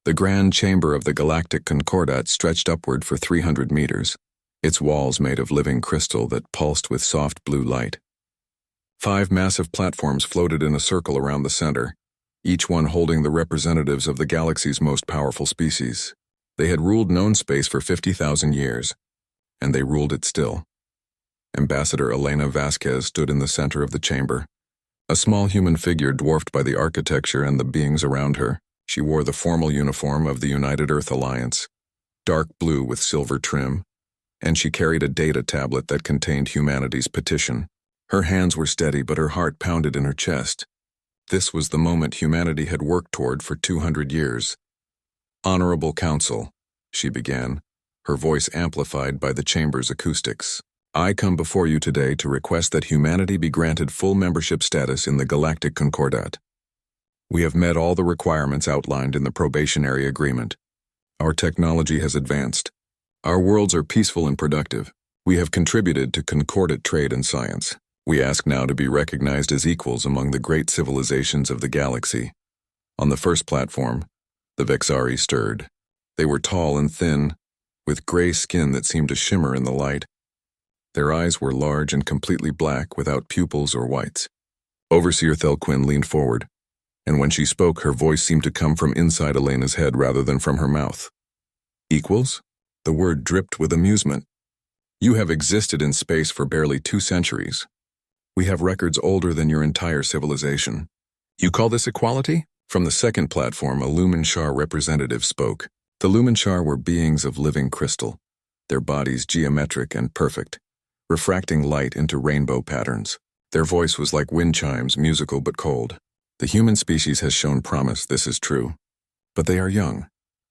The grand chamber of the Galactic Concordat stretched upward for 300 meters, its walls made of living crystal that pulsed with soft blue light. 5 massive platforms floated in a circle around the center, each one holding the representatives of the galaxy's most powerful species. They had ruled known space for 50,000 years, and they ruled it still. Ambassador Elena Vasquez stood in the center of the chamber, a small human figure dwarfed by the architecture and the beings around her. She wore the formal uniform of the United Earth Alliance, dark blue with silver trim, and she carried a data tablet that contained humanity's petition. Her hands were steady, but her heart pounded in her chest. This was the moment humanity had worked toward for 200 years. "Honorable Council," she began, her voice amplified by the chamber's acoustics. "I come before you today to request that humanity be granted full membership status in the Galactic Concordat. We have met all the requirements outlined in the probationary agreement. Our technology has advanced. Our worlds are peaceful and productive. We have contributed to concordat trade and science. We ask now to be recognized as equals among the great civilizations of the galaxy." On the first platform, the Vexari stirred. They were tall and thin, with gray skin that seemed to shimmer in the light. Their eyes were large and completely black, without pupils or whites. Overseer Thelquin leaned forward, and when she spoke, her voice seemed to come from inside Elena's head rather than from her mouth. "Equals?" The word dripped with amusement. "You have existed in space for barely 2 centuries. We have records older than your entire civilization. You call this equality?" From the second platform, a Lumenshar representative spoke. The Lumenshar were beings of living crystal, their bodies geometric and perfect, refracting light into rainbow patterns. Their voice was like wind chimes, musical but cold. "The human species has shown promise, this is true. But they are young,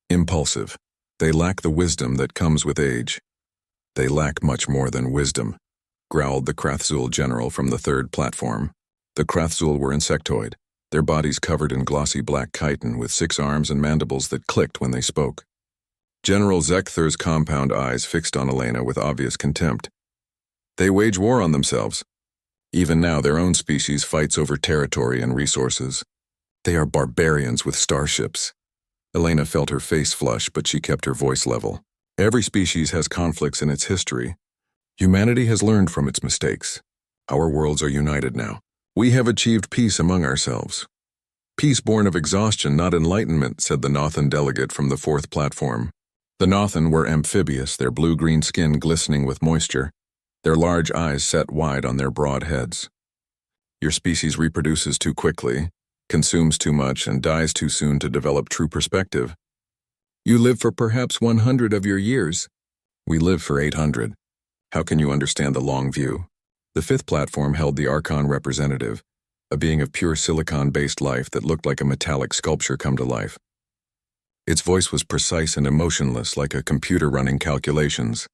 impulsive. They lack the wisdom that comes with age." "They lack much more than wisdom," growled the Krathzul general from the third platform. The Krathzul were insectoid, their bodies covered in glossy black chitin with 6 arms and mandibles that clicked when they spoke. General Zekther's compound eyes fixed on Elena with obvious contempt. "They wage war on themselves. Even now, their own species fights over territory and resources. They are barbarians with starships." Elena felt her face flush, but she kept her voice level. "Every species has conflicts in its history. Humanity has learned from its mistakes. Our worlds are united now. We have achieved peace among ourselves." "Peace born of exhaustion, not enlightenment," said the Nothan delegate from the 4th platform. The Nothan were amphibious, their blue-green skin glistening with moisture, their large eyes set wide on their broad heads. "Your species reproduces too quickly, consumes too much, and dies too soon to develop true perspective. You live for perhaps 100 of your years. We live for 800. How can you understand the long view?" The 5th platform held the Archon representative, a being of pure silicon-based life that looked like a metallic sculpture come to life. Its voice was precise and emotionless, like a computer running calculations.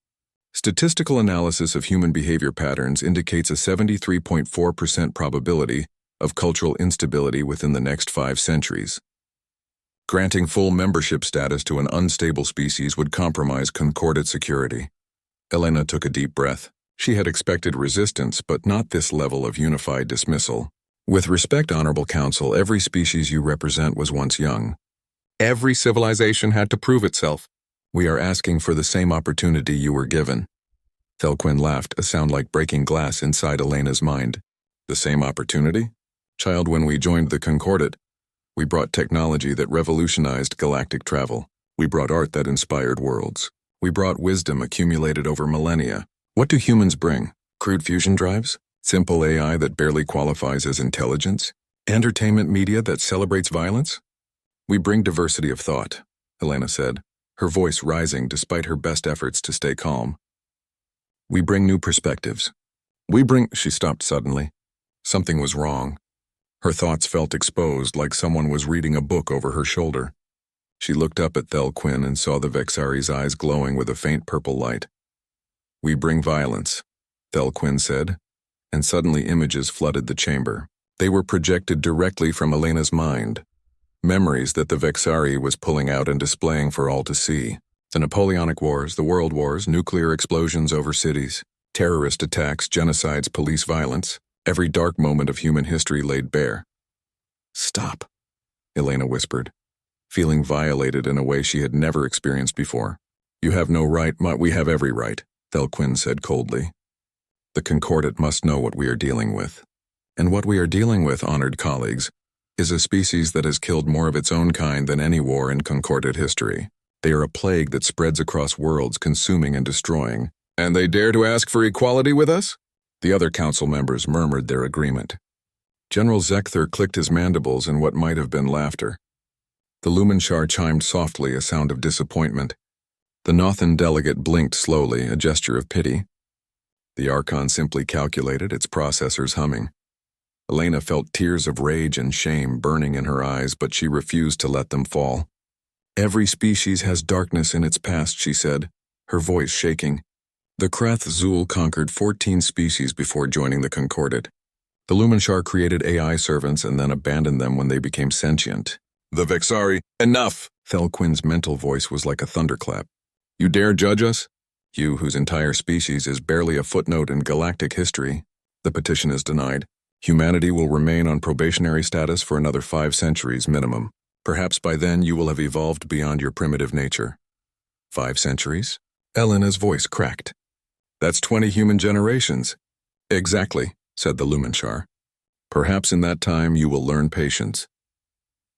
"Statistical analysis of human behavior patterns indicates a 73.4% probability of cultural instability within the next 5 centuries. Granting full membership status to an unstable species would compromise concordat security." Elena took a deep breath. She had expected resistance, but not this level of unified dismissal. "With respect, Honorable Council, every species you represent was once young. Every civilization had to prove itself. We are asking for the same opportunity you were given." Thelquin laughed, a sound like breaking glass inside Elena's mind. "The same opportunity? Child, when we joined the Concordat, we brought technology that revolutionized galactic travel. We brought art that inspired worlds. We brought wisdom accumulated over millennia. What do humans bring? Crude fusion drives? Simple AI that barely qualifies as intelligence? Entertainment media that celebrates violence? We bring diversity of thought," Elena said, her voice rising despite her best efforts to stay calm. "We bring new perspectives. She stopped suddenly. Something was wrong. Her thoughts felt exposed, like someone was reading a book over her shoulder. She looked up at Thelquin and saw the Vexari's eyes glowing with a faint purple light. "We bring violence," Thelquin said, and suddenly images flooded the chamber. They were projected directly from Elena's mind, memories that the Vexari was pulling out and displaying for all to see. The Napoleonic Wars, the World Wars, nuclear explosions over cities, terrorist attacks, genocides, police violence, every dark moment of human history laid bare. "Stop," Elena whispered. feeling violated in a way she had never experienced before. "You have no right, we have every right," Thelquin said coldly. "The Concordat must know what we are dealing with. And what we are dealing with, honored colleagues, is a species that has killed more of its own kind than any war in Concordat history. They are a plague that spreads across worlds, consuming and destroying. And they dare to ask for equality with us?" The other council members murmured their agreement. General Zekther clicked his mandibles in what might have been laughter. The Lumenshar chimed softly, a sound of disappointment. The Nothan delegate blinked slowly, a gesture of pity. The Archon simply calculated, its processors humming. Elena felt tears of rage and shame burning in her eyes, but she refused to let them fall. "Every species has darkness in its past," she said, her voice shaking. The Krath Zul conquered 14 species before joining the Concordat. The Lumenshar created AI servants and then abandoned them when they became sentient. "The Vexari, enough!" Thelquin's mental voice was like a thunderclap. "You dare judge us? You, whose entire species is barely a footnote in galactic history. The petition is denied. Humanity will remain on probationary status for another 5 centuries minimum. Perhaps by then you will have evolved beyond your primitive nature." 5 centuries? Elena's voice cracked. "That's 20 human generations." "Exactly," said the Lumenshar. "Perhaps in that time you will learn patience."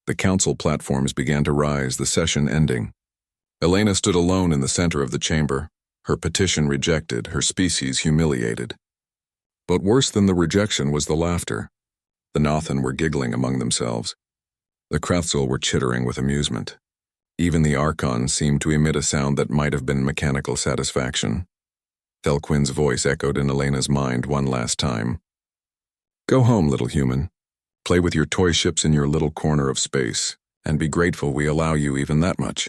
The council platforms began to rise, the session ending. Elena stood alone in the center of the chamber, her petition rejected, her species humiliated. But worse than the rejection was the laughter. The Nothan were giggling among themselves. The Krathzul were chittering with amusement. Even the Archon seemed to emit a sound that might have been mechanical satisfaction. Thelquin's voice echoed in Elena's mind one last time. "Go home, little human. Play with your toy ships in your little corner of space, and be grateful we allow you even that much."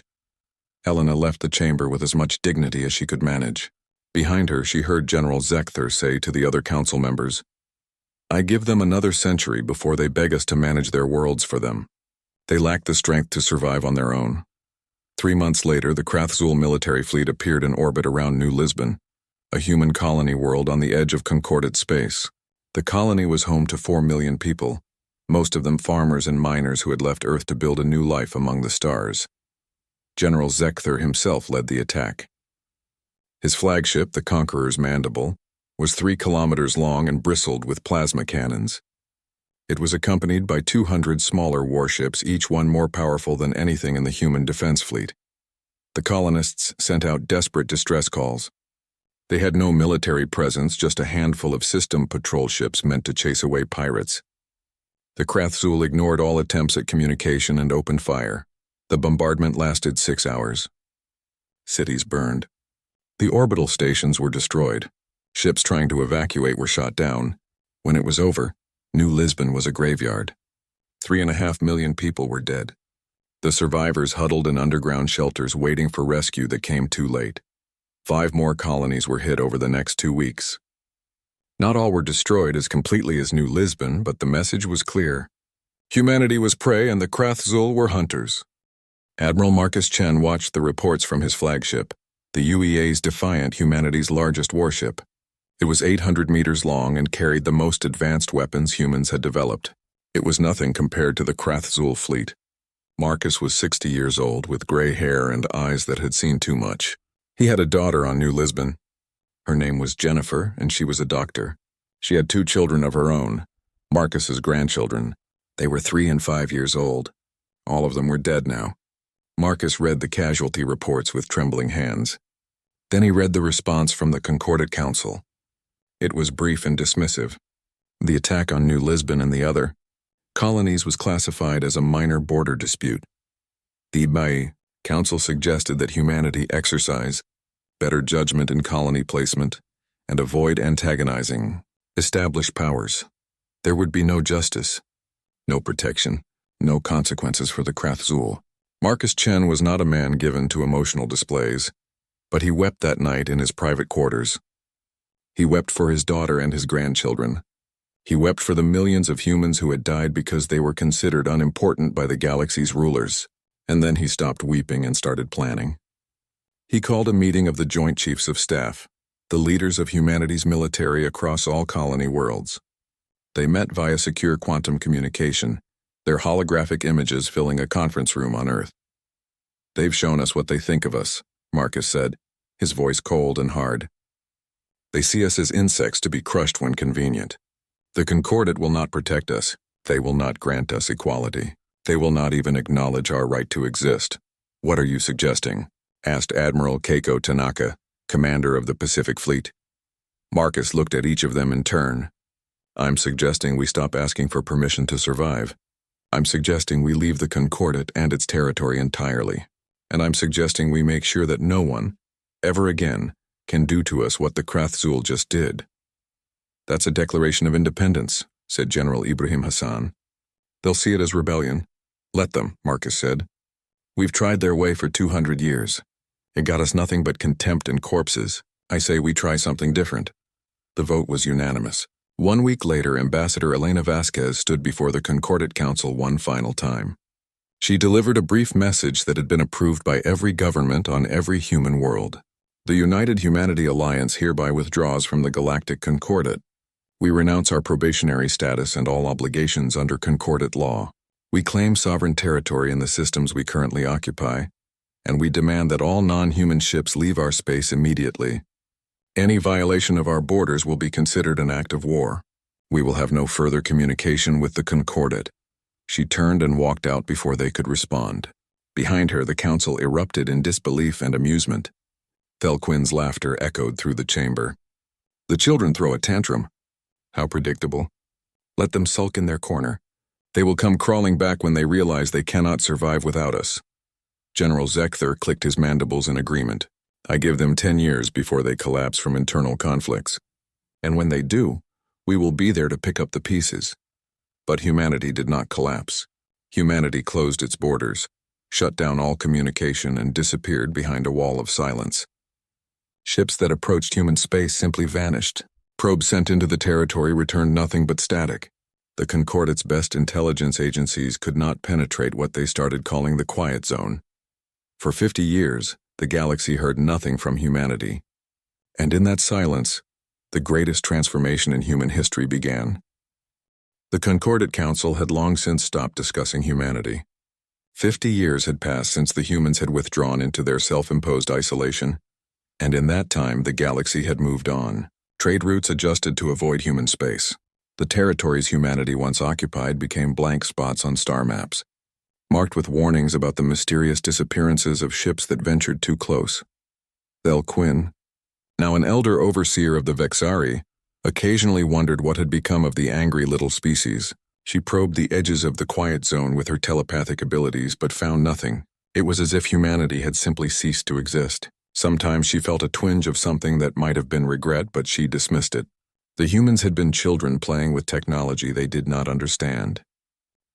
Elena left the chamber with as much dignity as she could manage. Behind her, she heard General Zekther say to the other council members, "I give them another century before they beg us to manage their worlds for them. They lack the strength to survive on their own." 3 months later, the Krathzul military fleet appeared in orbit around New Lisbon, a human colony world on the edge of Concordat space. The colony was home to 4 million people, most of them farmers and miners who had left Earth to build a new life among the stars. General Zekther himself led the attack. His flagship, the Conqueror's Mandible, was 3 kilometers long and bristled with plasma cannons. It was accompanied by 200 smaller warships, each one more powerful than anything in the human defense fleet. The colonists sent out desperate distress calls. They had no military presence, just a handful of system patrol ships meant to chase away pirates. The Krathzul ignored all attempts at communication and opened fire. The bombardment lasted 6 hours. Cities burned. The orbital stations were destroyed. Ships trying to evacuate were shot down. When it was over, New Lisbon was a graveyard. 3.5 million people were dead. The survivors huddled in underground shelters waiting for rescue that came too late. 5 more colonies were hit over the next 2 weeks. Not all were destroyed as completely as New Lisbon, but the message was clear. Humanity was prey and the Krathzul were hunters. Admiral Marcus Chen watched the reports from his flagship, the UEA's Defiant, humanity's largest warship. It was 800 meters long and carried the most advanced weapons humans had developed. It was nothing compared to the Krathzul fleet. Marcus was 60 years old, with gray hair and eyes that had seen too much. He had a daughter on New Lisbon. Her name was Jennifer, and she was a doctor. She had 2 children of her own, Marcus's grandchildren. They were 3 and 5 years old. All of them were dead now. Marcus read the casualty reports with trembling hands. Then he read the response from the Concordat Council. It was brief and dismissive. The attack on New Lisbon and the other colonies was classified as a minor border dispute. The HFY Council suggested that humanity exercise better judgment in colony placement and avoid antagonizing established powers. There would be no justice, no protection, no consequences for the Krathzul. Marcus Chen was not a man given to emotional displays, but he wept that night in his private quarters. He wept for his daughter and his grandchildren. He wept for the millions of humans who had died because they were considered unimportant by the galaxy's rulers. And then he stopped weeping and started planning. He called a meeting of the Joint Chiefs of Staff, the leaders of humanity's military across all colony worlds. They met via secure quantum communication, their holographic images filling a conference room on Earth. "They've shown us what they think of us," Marcus said, his voice cold and hard. "They see us as insects to be crushed when convenient. The Concordat will not protect us. They will not grant us equality. They will not even acknowledge our right to exist." "What are you suggesting?" asked Admiral Keiko Tanaka, commander of the Pacific Fleet. Marcus looked at each of them in turn. "I'm suggesting we stop asking for permission to survive. I'm suggesting we leave the Concordat and its territory entirely. And I'm suggesting we make sure that no one, ever again, can do to us what the Krathzul just did." "That's a declaration of independence," said General Ibrahim Hassan. "They'll see it as rebellion." "Let them," Marcus said. "We've tried their way for 200 years. It got us nothing but contempt and corpses. I say we try something different." The vote was unanimous. 1 week later, Ambassador Elena Vasquez stood before the Concordat Council one final time. She delivered a brief message that had been approved by every government on every human world. "The United Humanity Alliance hereby withdraws from the Galactic Concordat. We renounce our probationary status and all obligations under Concordat law. We claim sovereign territory in the systems we currently occupy, and we demand that all non-human ships leave our space immediately. Any violation of our borders will be considered an act of war. We will have no further communication with the Concordat." She turned and walked out before they could respond. Behind her, the council erupted in disbelief and amusement. Thelquinn's laughter echoed through the chamber. "The children throw a tantrum. How predictable. Let them sulk in their corner. They will come crawling back when they realize they cannot survive without us." General Zekther clicked his mandibles in agreement. "I give them 10 years before they collapse from internal conflicts. And when they do, we will be there to pick up the pieces." But humanity did not collapse. Humanity closed its borders, shut down all communication, and disappeared behind a wall of silence. Ships that approached human space simply vanished. Probes sent into the territory returned nothing but static. The Concordat's best intelligence agencies could not penetrate what they started calling the quiet zone. For 50 years, the galaxy heard nothing from humanity. And in that silence, the greatest transformation in human history began. The Concordat Council had long since stopped discussing humanity. 50 years had passed since the humans had withdrawn into their self-imposed isolation, and in that time the galaxy had moved on. Trade routes adjusted to avoid human space. The territories humanity once occupied became blank spots on star maps, marked with warnings about the mysterious disappearances of ships that ventured too close. Thelquinn, now an elder overseer of the Vexari, occasionally wondered what had become of the angry little species. She probed the edges of the quiet zone with her telepathic abilities but found nothing. It was as if humanity had simply ceased to exist. Sometimes she felt a twinge of something that might have been regret, but she dismissed it. The humans had been children playing with technology they did not understand.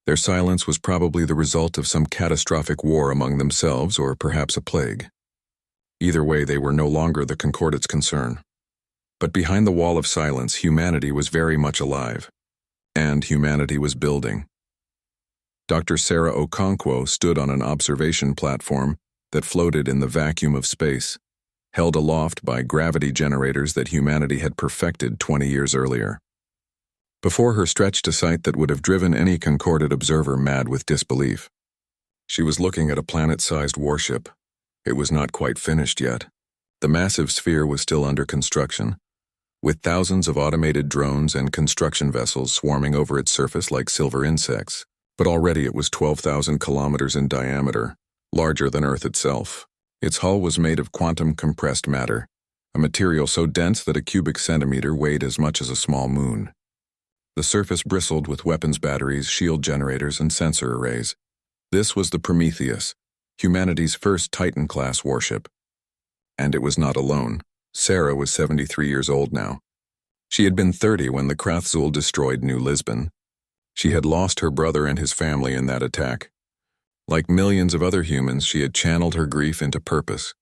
Their silence was probably the result of some catastrophic war among themselves or perhaps a plague. Either way, they were no longer the Concordat's concern. But behind the wall of silence, humanity was very much alive. And humanity was building. Dr. Sarah Okonkwo stood on an observation platform that floated in the vacuum of space, held aloft by gravity generators that humanity had perfected 20 years earlier. Before her stretched a sight that would have driven any Concordat observer mad with disbelief. She was looking at a planet-sized warship. It was not quite finished yet. The massive sphere was still under construction, with thousands of automated drones and construction vessels swarming over its surface like silver insects. But already it was 12,000 kilometers in diameter, larger than Earth itself. Its hull was made of quantum-compressed matter, a material so dense that a cubic centimeter weighed as much as a small moon. The surface bristled with weapons batteries, shield generators, and sensor arrays. This was the Prometheus, humanity's first Titan-class warship. And it was not alone. Sarah was 73 years old now. She had been 30 when the Krathzul destroyed New Lisbon. She had lost her brother and his family in that attack. Like millions of other humans, she had channeled her grief into purpose.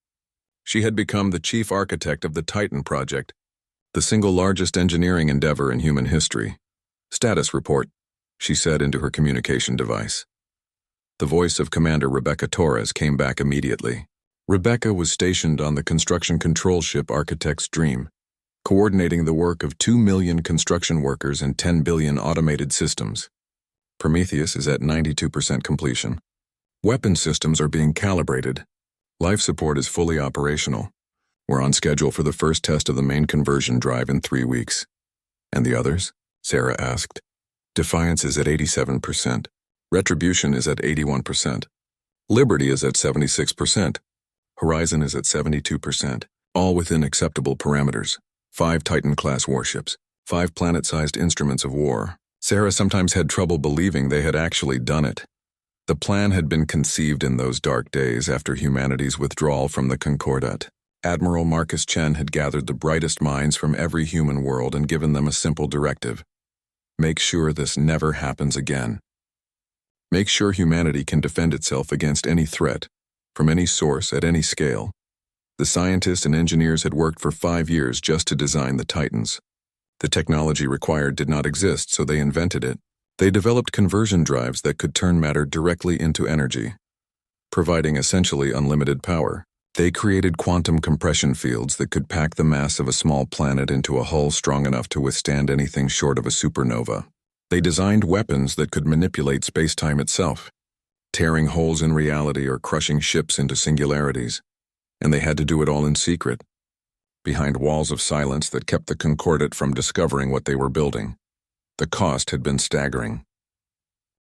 She had become the chief architect of the Titan project, the single largest engineering endeavor in human history. "Status report," she said into her communication device. The voice of Commander Rebecca Torres came back immediately. Rebecca was stationed on the construction control ship Architect's Dream, coordinating the work of 2 million construction workers and 10 billion automated systems. Prometheus is at 92% completion. Weapon systems are being calibrated. Life support is fully operational. We're on schedule for the first test of the main conversion drive in 3 weeks. And the others? Sarah asked. Defiance is at 87%. Retribution is at 81%. Liberty is at 76%. Horizon is at 72%, all within acceptable parameters. 5 Titan-class warships, 5 planet-sized instruments of war. Sarah sometimes had trouble believing they had actually done it. The plan had been conceived in those dark days after humanity's withdrawal from the Concordat. Admiral Marcus Chen had gathered the brightest minds from every human world and given them a simple directive. Make sure this never happens again. Make sure humanity can defend itself against any threat, from any source at any scale. The scientists and engineers had worked for 5 years just to design the Titans. The technology required did not exist, so they invented it. They developed conversion drives that could turn matter directly into energy, providing essentially unlimited power. They created quantum compression fields that could pack the mass of a small planet into a hull strong enough to withstand anything short of a supernova. They designed weapons that could manipulate space-time itself, tearing holes in reality or crushing ships into singularities. And they had to do it all in secret, behind walls of silence that kept the Concordat from discovering what they were building. The cost had been staggering.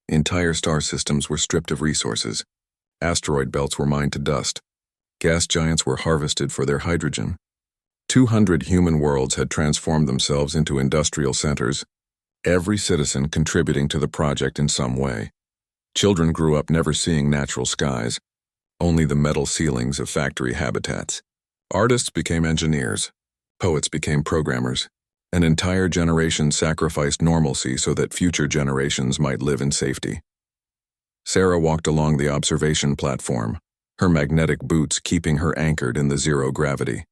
Entire star systems were stripped of resources. Asteroid belts were mined to dust. Gas giants were harvested for their hydrogen. 200 human worlds had transformed themselves into industrial centers, every citizen contributing to the project in some way. Children grew up never seeing natural skies, only the metal ceilings of factory habitats. Artists became engineers. Poets became programmers. An entire generation sacrificed normalcy so that future generations might live in safety. Sarah walked along the observation platform, her magnetic boots keeping her anchored in the zero gravity.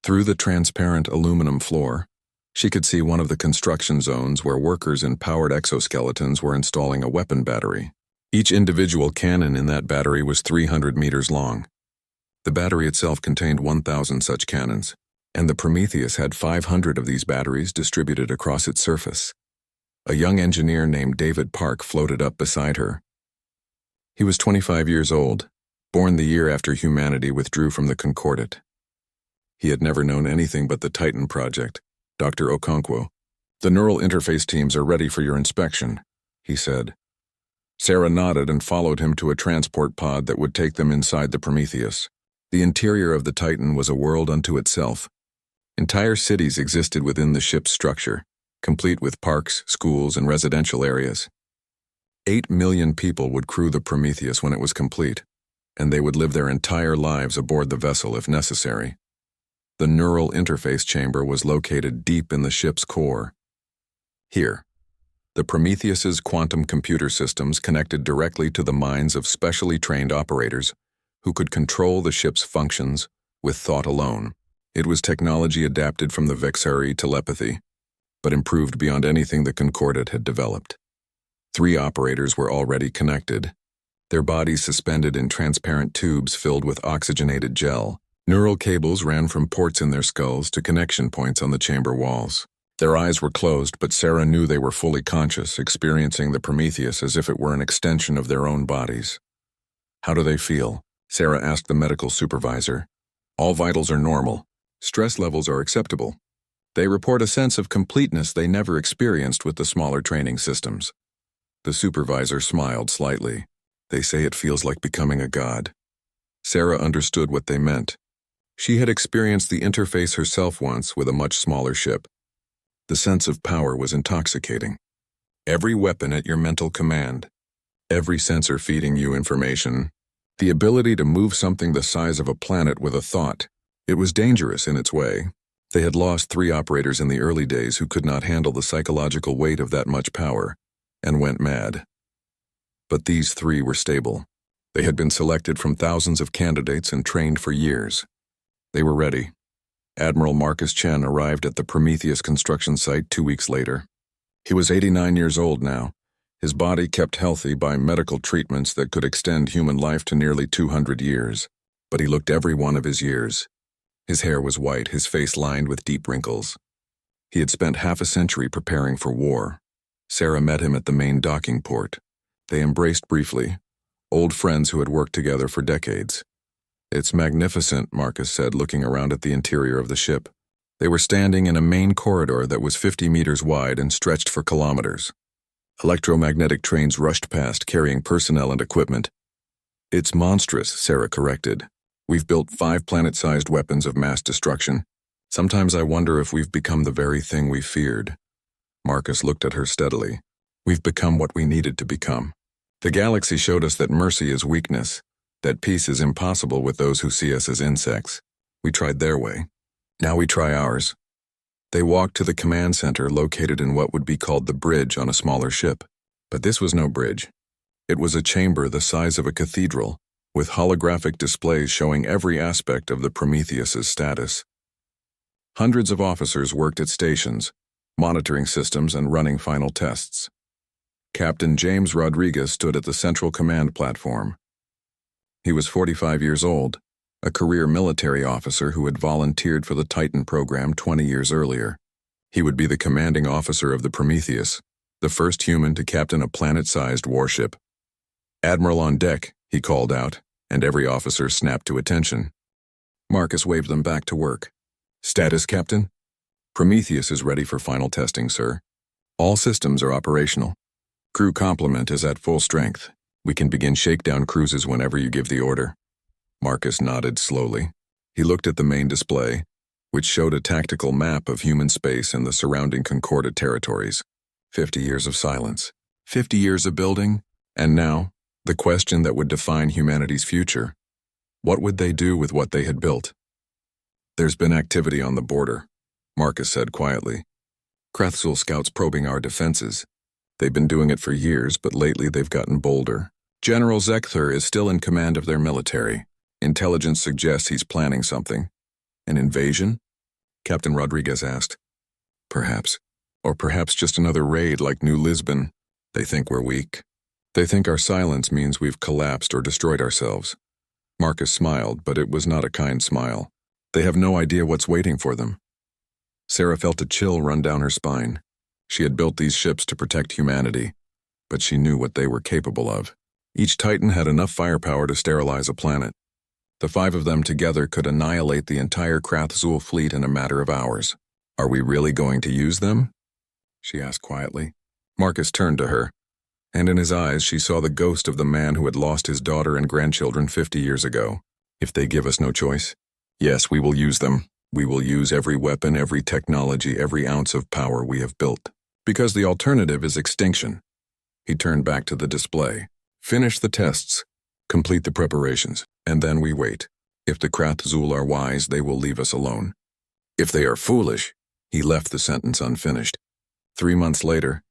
Through the transparent aluminum floor, she could see one of the construction zones where workers in powered exoskeletons were installing a weapon battery. Each individual cannon in that battery was 300 meters long. The battery itself contained 1,000 such cannons, and the Prometheus had 500 of these batteries distributed across its surface. A young engineer named David Park floated up beside her. He was 25 years old, born the year after humanity withdrew from the Concordat. He had never known anything but the Titan project. Dr. Okonkwo, "The neural interface teams are ready for your inspection," he said. Sarah nodded and followed him to a transport pod that would take them inside the Prometheus. The interior of the Titan was a world unto itself. Entire cities existed within the ship's structure, complete with parks, schools, and residential areas. 8 million people would crew the Prometheus when it was complete, and they would live their entire lives aboard the vessel if necessary. The neural interface chamber was located deep in the ship's core. Here, the Prometheus's quantum computer systems connected directly to the minds of specially trained operators who could control the ship's functions with thought alone. It was technology adapted from the Vexari telepathy, but improved beyond anything the Concordat had developed. 3 operators were already connected, their bodies suspended in transparent tubes filled with oxygenated gel. Neural cables ran from ports in their skulls to connection points on the chamber walls. Their eyes were closed, but Sarah knew they were fully conscious, experiencing the Prometheus as if it were an extension of their own bodies. "How do they feel?" Sarah asked the medical supervisor. "All vitals are normal. Stress levels are acceptable. They report a sense of completeness they never experienced with the smaller training systems." The supervisor smiled slightly. "They say it feels like becoming a god." Sarah understood what they meant. She had experienced the interface herself once with a much smaller ship. The sense of power was intoxicating. Every weapon at your mental command. Every sensor feeding you information. The ability to move something the size of a planet with a thought. It was dangerous in its way. They had lost 3 operators in the early days who could not handle the psychological weight of that much power, and went mad. But these 3 were stable. They had been selected from thousands of candidates and trained for years. They were ready. Admiral Marcus Chen arrived at the Prometheus construction site 2 weeks later. He was 89 years old now, his body kept healthy by medical treatments that could extend human life to nearly 200 years. But he looked every one of his years. His hair was white, his face lined with deep wrinkles. He had spent half a century preparing for war. Sarah met him at the main docking port. They embraced briefly, old friends who had worked together for decades. "It's magnificent," Marcus said, looking around at the interior of the ship. They were standing in a main corridor that was 50 meters wide and stretched for kilometers. Electromagnetic trains rushed past, carrying personnel and equipment. "It's monstrous," Sarah corrected. "We've built 5 planet-sized weapons of mass destruction. Sometimes I wonder if we've become the very thing we feared." Marcus looked at her steadily. "We've become what we needed to become. The galaxy showed us that mercy is weakness, that peace is impossible with those who see us as insects. We tried their way. Now we try ours." They walked to the command center located in what would be called the bridge on a smaller ship. But this was no bridge. It was a chamber the size of a cathedral, with holographic displays showing every aspect of the Prometheus's status. Hundreds of officers worked at stations, monitoring systems and running final tests. Captain James Rodriguez stood at the central command platform. He was 45 years old, a career military officer who had volunteered for the Titan program 20 years earlier. He would be the commanding officer of the Prometheus, the first human to captain a planet-sized warship. "Admiral on deck," he called out, and every officer snapped to attention. Marcus waved them back to work. "Status, Captain?" "Prometheus is ready for final testing, sir. All systems are operational. Crew complement is at full strength. We can begin shakedown cruises whenever you give the order." Marcus nodded slowly. He looked at the main display, which showed a tactical map of human space and the surrounding Concordat territories. 50 years of silence. 50 years of building, and now, the question that would define humanity's future. What would they do with what they had built? "There's been activity on the border," Marcus said quietly. "Krathzul scouts probing our defenses. They've been doing it for years, but lately they've gotten bolder. General Zekthur is still in command of their military. Intelligence suggests he's planning something. An invasion?" Captain Rodriguez asked. "Perhaps. Or perhaps just another raid like New Lisbon. They think we're weak. They think our silence means we've collapsed or destroyed ourselves." Marcus smiled, but it was not a kind smile. "They have no idea what's waiting for them." Sarah felt a chill run down her spine. She had built these ships to protect humanity, but she knew what they were capable of. Each Titan had enough firepower to sterilize a planet. The 5 of them together could annihilate the entire Krathzul fleet in a matter of hours. "Are we really going to use them?" she asked quietly. Marcus turned to her, and in his eyes she saw the ghost of the man who had lost his daughter and grandchildren 50 years ago. "If they give us no choice, yes, we will use them. We will use every weapon, every technology, every ounce of power we have built. Because the alternative is extinction." He turned back to the display. "Finish the tests, complete the preparations, and then we wait. If the Krathzul are wise, they will leave us alone. If they are foolish," he left the sentence unfinished. 3 months later,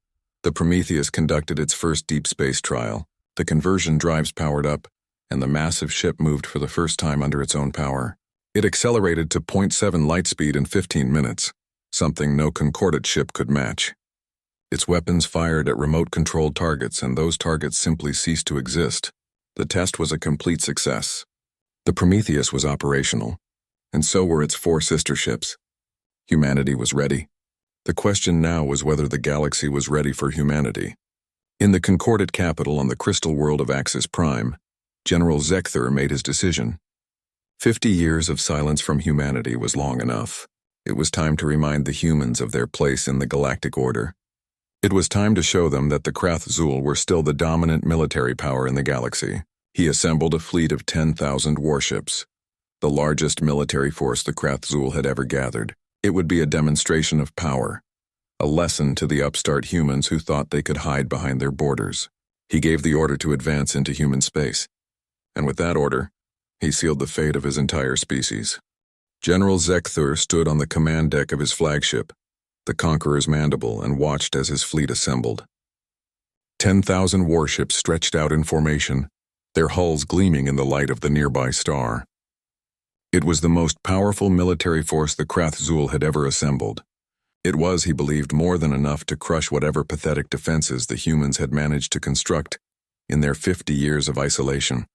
the Prometheus conducted its first deep space trial. The conversion drives powered up, and the massive ship moved for the first time under its own power. It accelerated to 0.7 light speed in 15 minutes, something no Concordat ship could match. Its weapons fired at remote-controlled targets, and those targets simply ceased to exist. The test was a complete success. The Prometheus was operational, and so were its 4 sister ships. Humanity was ready. The question now was whether the galaxy was ready for humanity. In the Concordat capital on the crystal world of Axis Prime, General Zekthur made his decision. 50 years of silence from humanity was long enough. It was time to remind the humans of their place in the galactic order. It was time to show them that the Krathzul were still the dominant military power in the galaxy. He assembled a fleet of 10,000 warships, the largest military force the Krathzul had ever gathered. It would be a demonstration of power, a lesson to the upstart humans who thought they could hide behind their borders. He gave the order to advance into human space, and with that order, he sealed the fate of his entire species. General Zekthur stood on the command deck of his flagship, the Conqueror's Mandible, and watched as his fleet assembled. 10,000 warships stretched out in formation, their hulls gleaming in the light of the nearby star. It was the most powerful military force the Krathzul had ever assembled. It was, he believed, more than enough to crush whatever pathetic defenses the humans had managed to construct in their 50 years of isolation.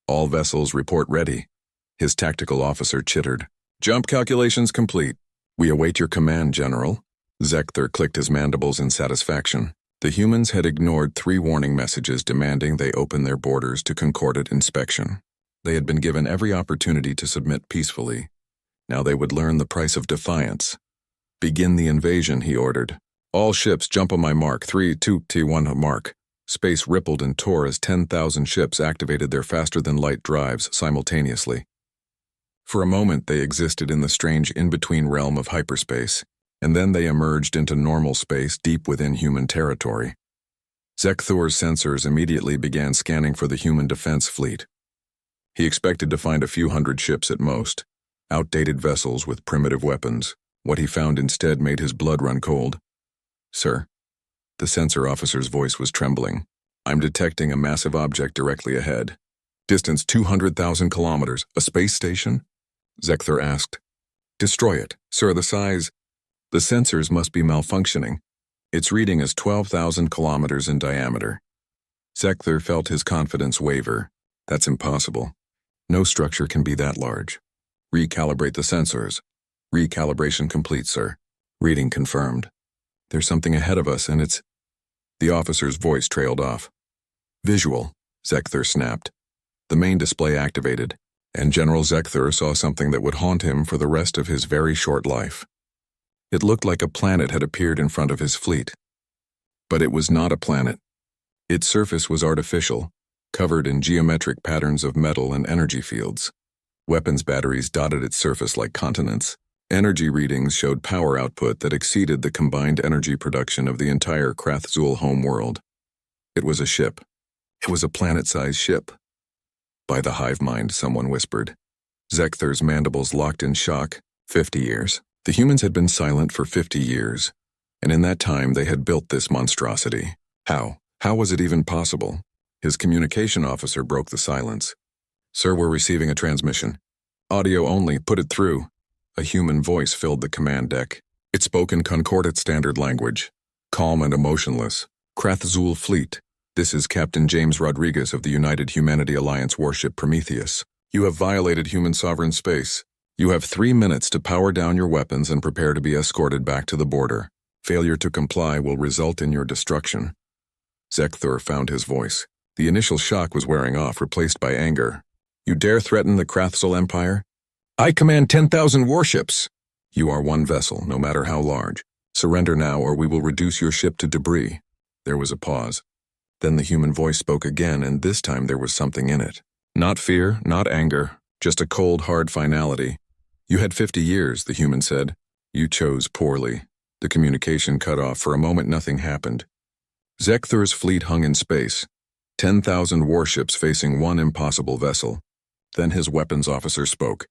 "All vessels report ready," his tactical officer chittered. "Jump calculations complete. We await your command, General." Zekthur clicked his mandibles in satisfaction. The humans had ignored 3 warning messages demanding they open their borders to concordant inspection. They had been given every opportunity to submit peacefully. Now they would learn the price of defiance. "Begin the invasion," he ordered. "All ships jump on my mark, 3, 2, T1 mark." Space rippled and tore as 10,000 ships activated their faster-than-light drives simultaneously. For a moment they existed in the strange in-between realm of hyperspace, and then they emerged into normal space deep within human territory. Zekthor's sensors immediately began scanning for the human defense fleet. He expected to find a few hundred ships at most, outdated vessels with primitive weapons. What he found instead made his blood run cold. "Sir." The sensor officer's voice was trembling. "I'm detecting a massive object directly ahead. Distance 200,000 kilometers. A space station?" Zekthor asked. "Destroy it, sir. The size..." "The sensors must be malfunctioning. Its reading is 12,000 kilometers in diameter." Zekthor felt his confidence waver. "That's impossible. No structure can be that large. Recalibrate the sensors." "Recalibration complete, sir." "Reading confirmed." "There's something ahead of us, and it's..." The officer's voice trailed off. "Visual," Zekthor snapped. The main display activated, and General Zekthor saw something that would haunt him for the rest of his very short life. It looked like a planet had appeared in front of his fleet. But it was not a planet. Its surface was artificial, covered in geometric patterns of metal and energy fields. Weapons batteries dotted its surface like continents. Energy readings showed power output that exceeded the combined energy production of the entire Krathzul homeworld. It was a ship. It was a planet-sized ship. "By the hive mind," someone whispered. Zekthor's mandibles locked in shock. 50 years. The humans had been silent for 50 years, and in that time they had built this monstrosity. How? How was it even possible? His communication officer broke the silence. "Sir, we're receiving a transmission. Audio only, put it through." A human voice filled the command deck. It spoke in concordant standard language, calm and emotionless. "Krathzul Fleet, this is Captain James Rodriguez of the United Humanity Alliance warship Prometheus. You have violated human sovereign space. You have 3 minutes to power down your weapons and prepare to be escorted back to the border. Failure to comply will result in your destruction." Zekthor found his voice. The initial shock was wearing off, replaced by anger. "You dare threaten the Krathzul Empire? I command 10,000 warships. You are one vessel, no matter how large. Surrender now or we will reduce your ship to debris." There was a pause. Then the human voice spoke again, and this time there was something in it. Not fear, not anger, just a cold, hard finality. "You had 50 years, the human said. You chose poorly." The communication cut off. For a moment nothing happened. Zekthor's fleet hung in space. 10,000 warships facing one impossible vessel. Then his weapons officer spoke.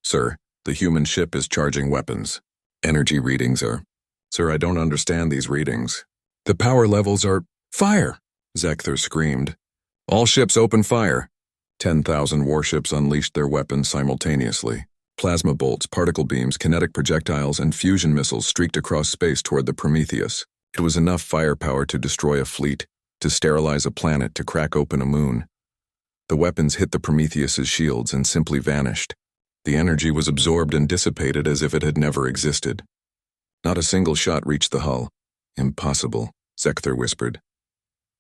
"Sir, the human ship is charging weapons. Energy readings are..." "Sir, I don't understand these readings." "The power levels are..." "Fire!" Zekthor screamed. "All ships open fire." 10,000 warships unleashed their weapons simultaneously. Plasma bolts, particle beams, kinetic projectiles, and fusion missiles streaked across space toward the Prometheus. It was enough firepower to destroy a fleet, to sterilize a planet, to crack open a moon. The weapons hit the Prometheus's shields and simply vanished. The energy was absorbed and dissipated as if it had never existed. Not a single shot reached the hull. "Impossible," Zekthor whispered.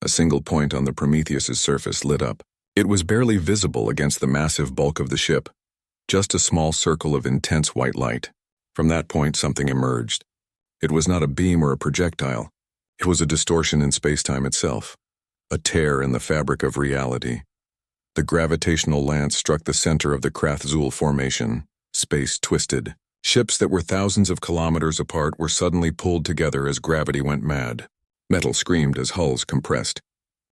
A single point on the Prometheus's surface lit up. It was barely visible against the massive bulk of the ship. Just a small circle of intense white light. From that point something emerged. It was not a beam or a projectile. It was a distortion in space-time itself. A tear in the fabric of reality. The gravitational lance struck the center of the Krathzul formation. Space twisted. Ships that were thousands of kilometers apart were suddenly pulled together as gravity went mad. Metal screamed as hulls compressed.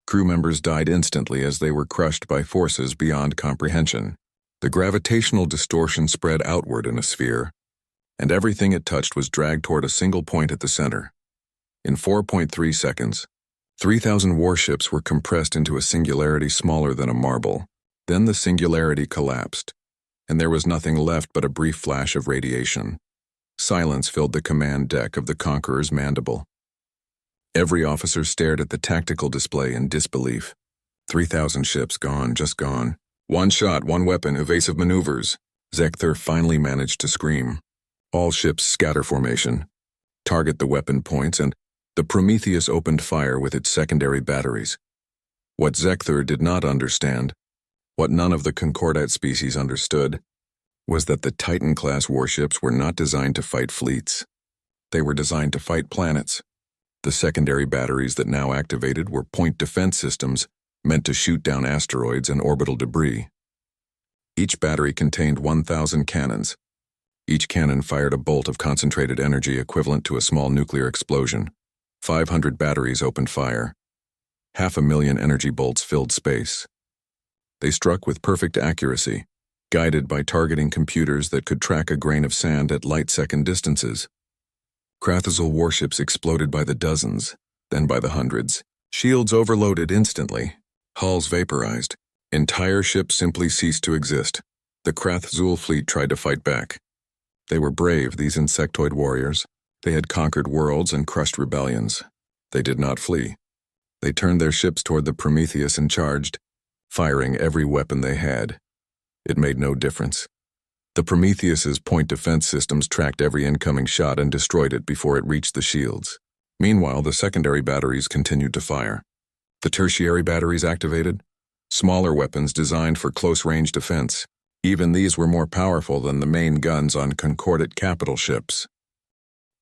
Crew members died instantly as they were crushed by forces beyond comprehension. The gravitational distortion spread outward in a sphere, and everything it touched was dragged toward a single point at the center. In 4.3 seconds, 3,000 warships were compressed into a singularity smaller than a marble. Then the singularity collapsed, and there was nothing left but a brief flash of radiation. Silence filled the command deck of the Conqueror's mandible. Every officer stared at the tactical display in disbelief. 3,000 ships gone, just gone. One shot, one weapon, evasive maneuvers. Zekthor finally managed to scream. "All ships scatter formation. Target the weapon points and..." The Prometheus opened fire with its secondary batteries. What Zekthur did not understand, what none of the Concordat species understood, was that the Titan-class warships were not designed to fight fleets. They were designed to fight planets. The secondary batteries that now activated were point defense systems meant to shoot down asteroids and orbital debris. Each battery contained 1,000 cannons. Each cannon fired a bolt of concentrated energy equivalent to a small nuclear explosion. 500 batteries opened fire. 500,000 energy bolts filled space. They struck with perfect accuracy, guided by targeting computers that could track a grain of sand at light-second distances. Krathazul warships exploded by the dozens, then by the hundreds. Shields overloaded instantly. Hulls vaporized. Entire ships simply ceased to exist. The Krathazul fleet tried to fight back. They were brave, these insectoid warriors. They had conquered worlds and crushed rebellions. They did not flee. They turned their ships toward the Prometheus and charged, firing every weapon they had. It made no difference. The Prometheus's point defense systems tracked every incoming shot and destroyed it before it reached the shields. Meanwhile, the secondary batteries continued to fire. The tertiary batteries activated, smaller weapons designed for close-range defense. Even these were more powerful than the main guns on Concordat capital ships.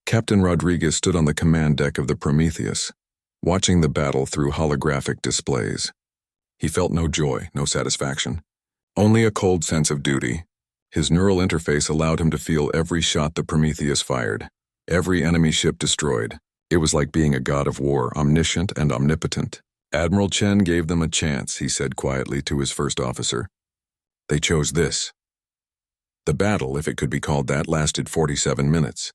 Captain Rodriguez stood on the command deck of the Prometheus, watching the battle through holographic displays. He felt no joy, no satisfaction, only a cold sense of duty. His neural interface allowed him to feel every shot the Prometheus fired, every enemy ship destroyed. It was like being a god of war, omniscient and omnipotent. Admiral Chen gave them a chance, he said quietly to his first officer. They chose this. The battle, if it could be called that, lasted 47 minutes.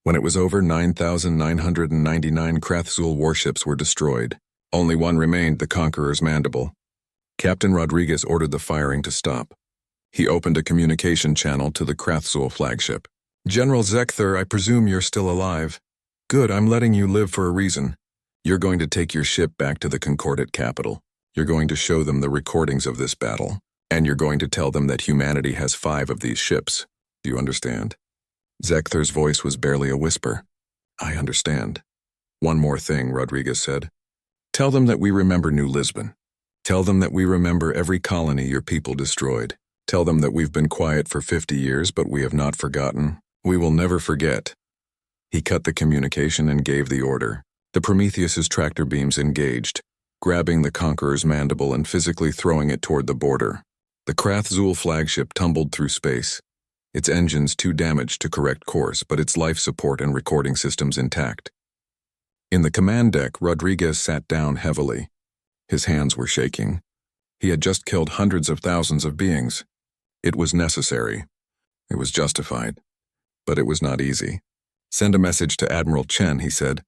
When it was over, 9,999 Krathazul warships were destroyed. Only one remained, the Conqueror's Mandible. Captain Rodriguez ordered the firing to stop. He opened a communication channel to the Krathazul flagship. General Zekthur, I presume you're still alive. Good, I'm letting you live for a reason. You're going to take your ship back to the Concordat capital. You're going to show them the recordings of this battle. And you're going to tell them that humanity has 5 of these ships. Do you understand? Zekthur's voice was barely a whisper. I understand. One more thing, Rodriguez said. Tell them that we remember New Lisbon. Tell them that we remember every colony your people destroyed. Tell them that we've been quiet for 50 years, but we have not forgotten. We will never forget. He cut the communication and gave the order. The Prometheus's tractor beams engaged, grabbing the Conqueror's Mandible and physically throwing it toward the border. The Krathazul flagship tumbled through space, its engines too damaged to correct course, but its life support and recording systems intact. In the command deck, Rodriguez sat down heavily. His hands were shaking. He had just killed hundreds of thousands of beings. It was necessary. It was justified. But it was not easy. Send a message to Admiral Chen, he said.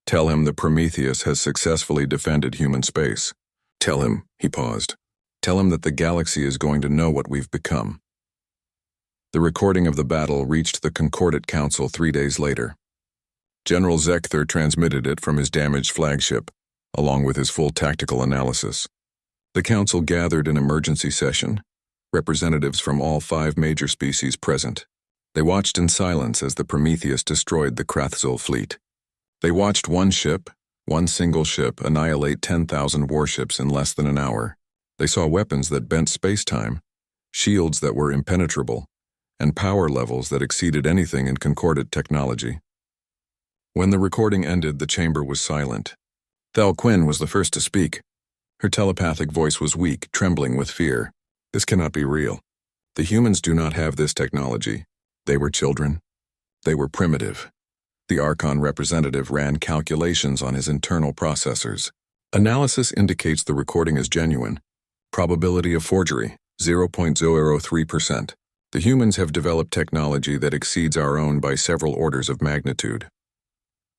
Tell him the Prometheus has successfully defended human space. Tell him, he paused. Tell him that the galaxy is going to know what we've become. The recording of the battle reached the Concordat Council 3 days later. General Zekthur transmitted it from his damaged flagship, along with his full tactical analysis. The council gathered in emergency session, representatives from all 5 major species present. They watched in silence as the Prometheus destroyed the Krathazul fleet. They watched one single ship, annihilate 10,000 warships in less than an hour. They saw weapons that bent space-time, shields that were impenetrable, and power levels that exceeded anything in Concordat technology. When the recording ended, the chamber was silent. Thel Quinn was the first to speak. Her telepathic voice was weak, trembling with fear. This cannot be real. The humans do not have this technology. They were children. They were primitive. The Archon representative ran calculations on his internal processors. Analysis indicates the recording is genuine. Probability of forgery, 0.003%. The humans have developed technology that exceeds our own by several orders of magnitude.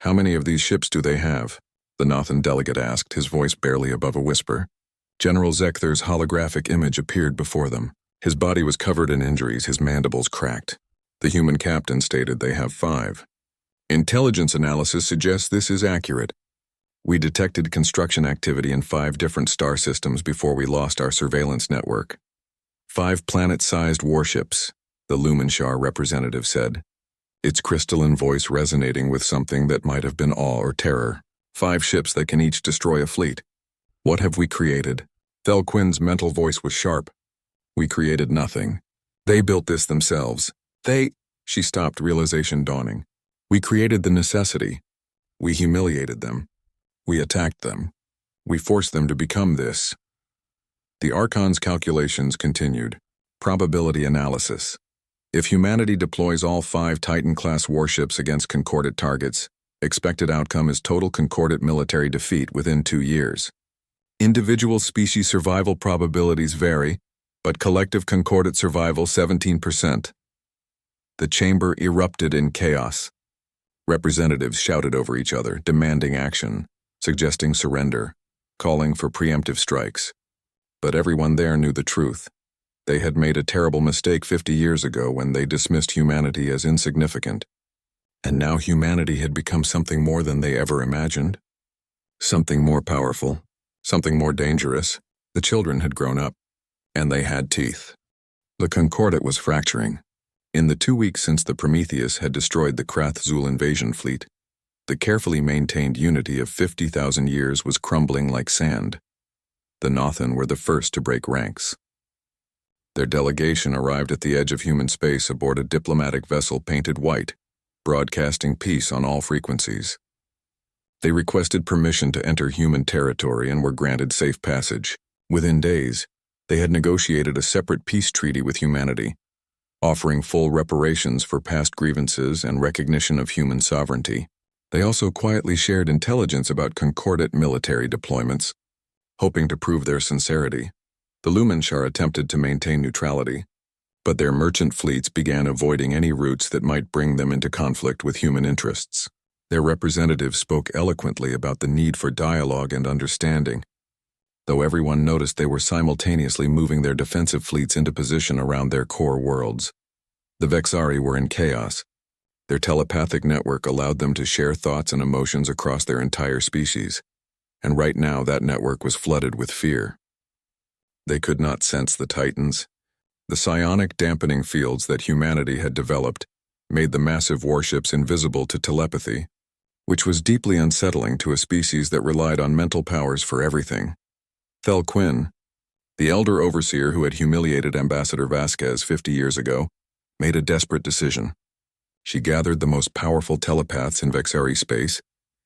How many of these ships do they have? The Nothan delegate asked, his voice barely above a whisper. General Zekthur's holographic image appeared before them. His body was covered in injuries, his mandibles cracked. The human captain stated they have 5. Intelligence analysis suggests this is accurate. We detected construction activity in 5 different star systems before we lost our surveillance network. 5 planet-sized warships, the Lumenshar representative said. its crystalline voice resonating with something that might have been awe or terror. 5 ships that can each destroy a fleet. What have we created? Thel Quinn's mental voice was sharp. We created nothing. They built this themselves. She stopped, realization dawning. We created the necessity. We humiliated them. We attacked them. We forced them to become this. The Archon's calculations continued. Probability analysis. If humanity deploys all 5 Titan-class warships against concordate targets, expected outcome is total concordate military defeat within 2 years. Individual species survival probabilities vary, but collective concordate survival 17%. The chamber erupted in chaos. Representatives shouted over each other, demanding action, suggesting surrender, calling for preemptive strikes. But everyone there knew the truth. They had made a terrible mistake 50 years ago when they dismissed humanity as insignificant. And now humanity had become something more than they ever imagined. Something more powerful, something more dangerous. The children had grown up, and they had teeth. The concordate was fracturing. In the 2 weeks since the Prometheus had destroyed the Krath-Zul invasion fleet, the carefully maintained unity of 50,000 years was crumbling like sand. The Nothan were the first to break ranks. Their delegation arrived at the edge of human space aboard a diplomatic vessel painted white, broadcasting peace on all frequencies. They requested permission to enter human territory and were granted safe passage. Within days, they had negotiated a separate peace treaty with humanity, offering full reparations for past grievances and recognition of human sovereignty. They also quietly shared intelligence about concordate military deployments, hoping to prove their sincerity. The Lumenshar attempted to maintain neutrality, but their merchant fleets began avoiding any routes that might bring them into conflict with human interests. Their representatives spoke eloquently about the need for dialogue and understanding, though everyone noticed they were simultaneously moving their defensive fleets into position around their core worlds. The Vexari were in chaos. Their telepathic network allowed them to share thoughts and emotions across their entire species, and right now that network was flooded with fear. They could not sense the Titans. The psionic dampening fields that humanity had developed made the massive warships invisible to telepathy, which was deeply unsettling to a species that relied on mental powers for everything. Thel Quinn, the elder overseer who had humiliated Ambassador Vasquez 50 years ago, made a desperate decision. She gathered the most powerful telepaths in Vexari space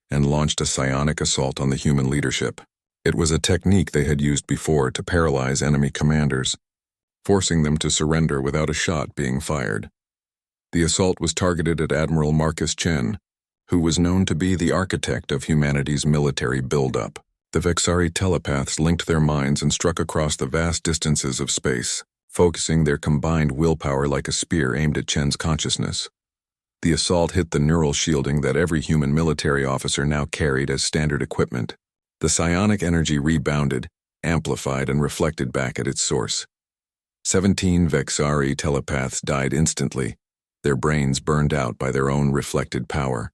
and launched a psionic assault on the human leadership. It was a technique they had used before to paralyze enemy commanders, forcing them to surrender without a shot being fired. The assault was targeted at Admiral Marcus Chen, who was known to be the architect of humanity's military buildup. The Vexari telepaths linked their minds and struck across the vast distances of space, focusing their combined willpower like a spear aimed at Chen's consciousness. The assault hit the neural shielding that every human military officer now carried as standard equipment. The psionic energy rebounded, amplified, and reflected back at its source. 17 Vexari telepaths died instantly, their brains burned out by their own reflected power.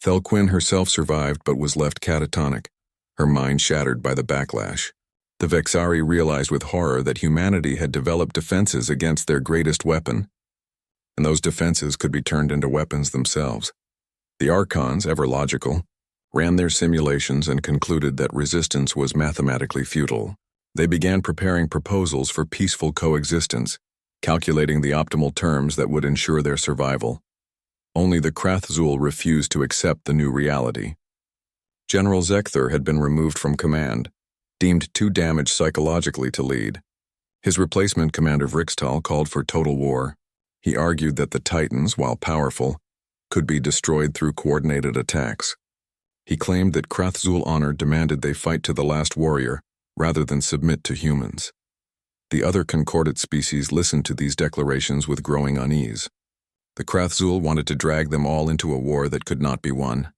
Thel Quinn herself survived but was left catatonic, her mind shattered by the backlash. The Vexari realized with horror that humanity had developed defenses against their greatest weapon, and those defenses could be turned into weapons themselves. The Archons, ever logical, ran their simulations and concluded that resistance was mathematically futile. They began preparing proposals for peaceful coexistence, calculating the optimal terms that would ensure their survival. Only the Krath-Zul refused to accept the new reality. General Zekthur had been removed from command, deemed too damaged psychologically to lead. His replacement, Commander Vrixtal, called for total war. He argued that the Titans, while powerful, could be destroyed through coordinated attacks. He claimed that Krath-Zul honor demanded they fight to the last warrior, rather than submit to humans. The other concordate species listened to these declarations with growing unease. The Krath-Zul wanted to drag them all into a war that could not be won.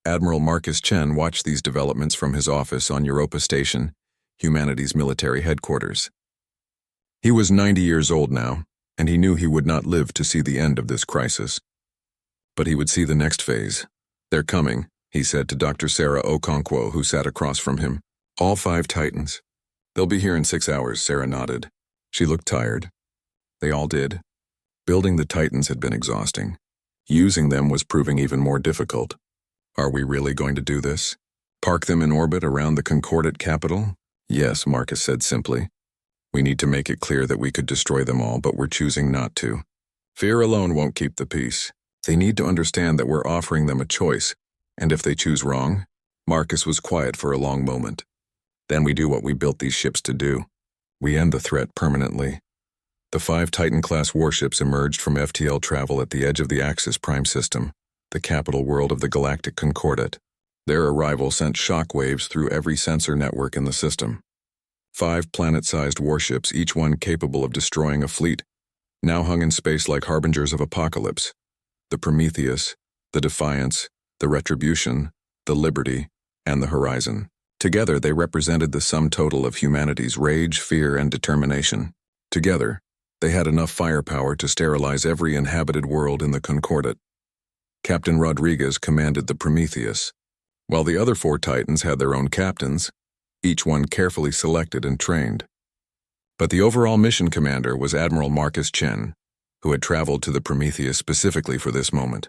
Admiral Marcus Chen watched these developments from his office on Europa Station, humanity's military headquarters. He was 90 years old now, and he knew he would not live to see the end of this crisis. But he would see the next phase. "They're coming," he said to Dr. Sarah Okonkwo, who sat across from him. "All 5 Titans. They'll be here in 6 hours," Sarah nodded. She looked tired. They all did. Building the Titans had been exhausting. Using them was proving even more difficult. Are we really going to do this? Park them in orbit around the Concordat capital? Yes, Marcus said simply. We need to make it clear that we could destroy them all, but we're choosing not to. Fear alone won't keep the peace. They need to understand that we're offering them a choice, and if they choose wrong, Marcus was quiet for a long moment. Then we do what we built these ships to do. We end the threat permanently. The 5 Titan-class warships emerged from FTL travel at the edge of the Axis Prime system, the capital world of the Galactic Concordat. Their arrival sent shockwaves through every sensor network in the system. 5 planet-sized warships, each one capable of destroying a fleet, now hung in space like harbingers of apocalypse. The Prometheus, the Defiance, the Retribution, the Liberty, and the Horizon. Together, they represented the sum total of humanity's rage, fear, and determination. Together, they had enough firepower to sterilize every inhabited world in the Concordat. Captain Rodriguez commanded the Prometheus, while the other 4 Titans had their own captains, each one carefully selected and trained. But the overall mission commander was Admiral Marcus Chen, who had traveled to the Prometheus specifically for this moment.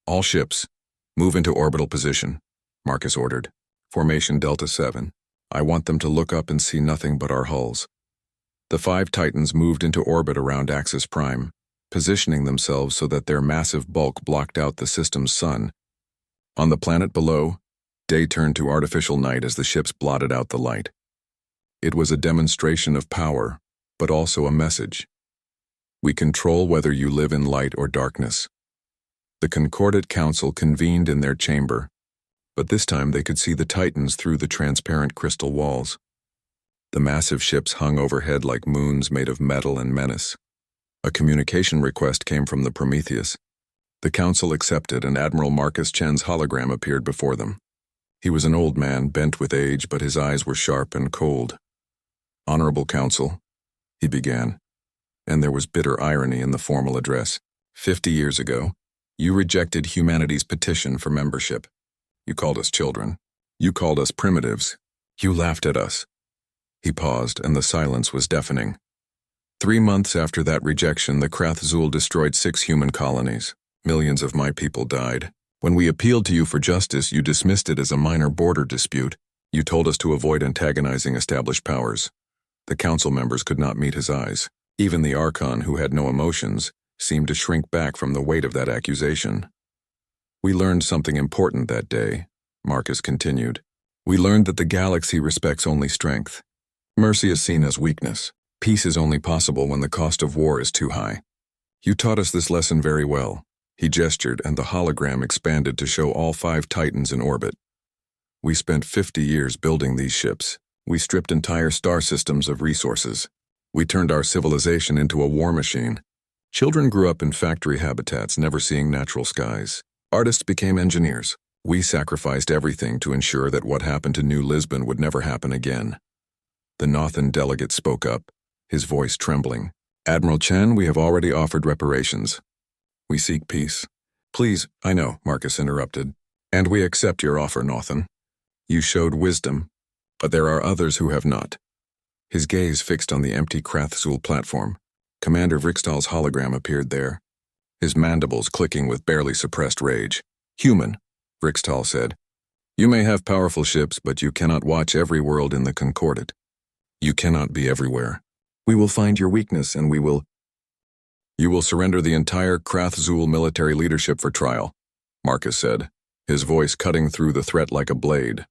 All ships, move into orbital position, Marcus ordered. Formation Delta 7. I want them to look up and see nothing but our hulls. The 5 Titans moved into orbit around Axis Prime, positioning themselves so that their massive bulk blocked out the system's sun. On the planet below, day turned to artificial night as the ships blotted out the light. It was a demonstration of power, but also a message. We control whether you live in light or darkness. The Concordat Council convened in their chamber, but this time they could see the Titans through the transparent crystal walls. The massive ships hung overhead like moons made of metal and menace. A communication request came from the Prometheus. The council accepted, and Admiral Marcus Chen's hologram appeared before them. He was an old man, bent with age, but his eyes were sharp and cold. Honorable Council, he began, and there was bitter irony in the formal address. 50 years ago, you rejected humanity's petition for membership. You called us children. You called us primitives. You laughed at us. He paused, and the silence was deafening. 3 months after that rejection, the Krathzul destroyed 6 human colonies. Millions of my people died. When we appealed to you for justice, you dismissed it as a minor border dispute. You told us to avoid antagonizing established powers. The council members could not meet his eyes. Even the Archon, who had no emotions, seemed to shrink back from the weight of that accusation. We learned something important that day, Marcus continued. We learned that the galaxy respects only strength. Mercy is seen as weakness. Peace is only possible when the cost of war is too high. You taught us this lesson very well. He gestured, and the hologram expanded to show all 5 Titans in orbit. We spent 50 years building these ships. We stripped entire star systems of resources. We turned our civilization into a war machine. Children grew up in factory habitats, never seeing natural skies. Artists became engineers. We sacrificed everything to ensure that what happened to New Lisbon would never happen again. The Nothan delegate spoke up, his voice trembling. Admiral Chen, we have already offered reparations. We seek peace. Please, I know, Marcus interrupted. And we accept your offer, Nothan. You showed wisdom, but there are others who have not. His gaze fixed on the empty Krathzul platform. Commander Vrixtal's hologram appeared there, his mandibles clicking with barely suppressed rage. Human, Vrixtal said. You may have powerful ships, but you cannot watch every world in the Concordat. You cannot be everywhere. We will find your weakness, and You will surrender the entire Krathzul military leadership for trial, Marcus said, his voice cutting through the threat like a blade.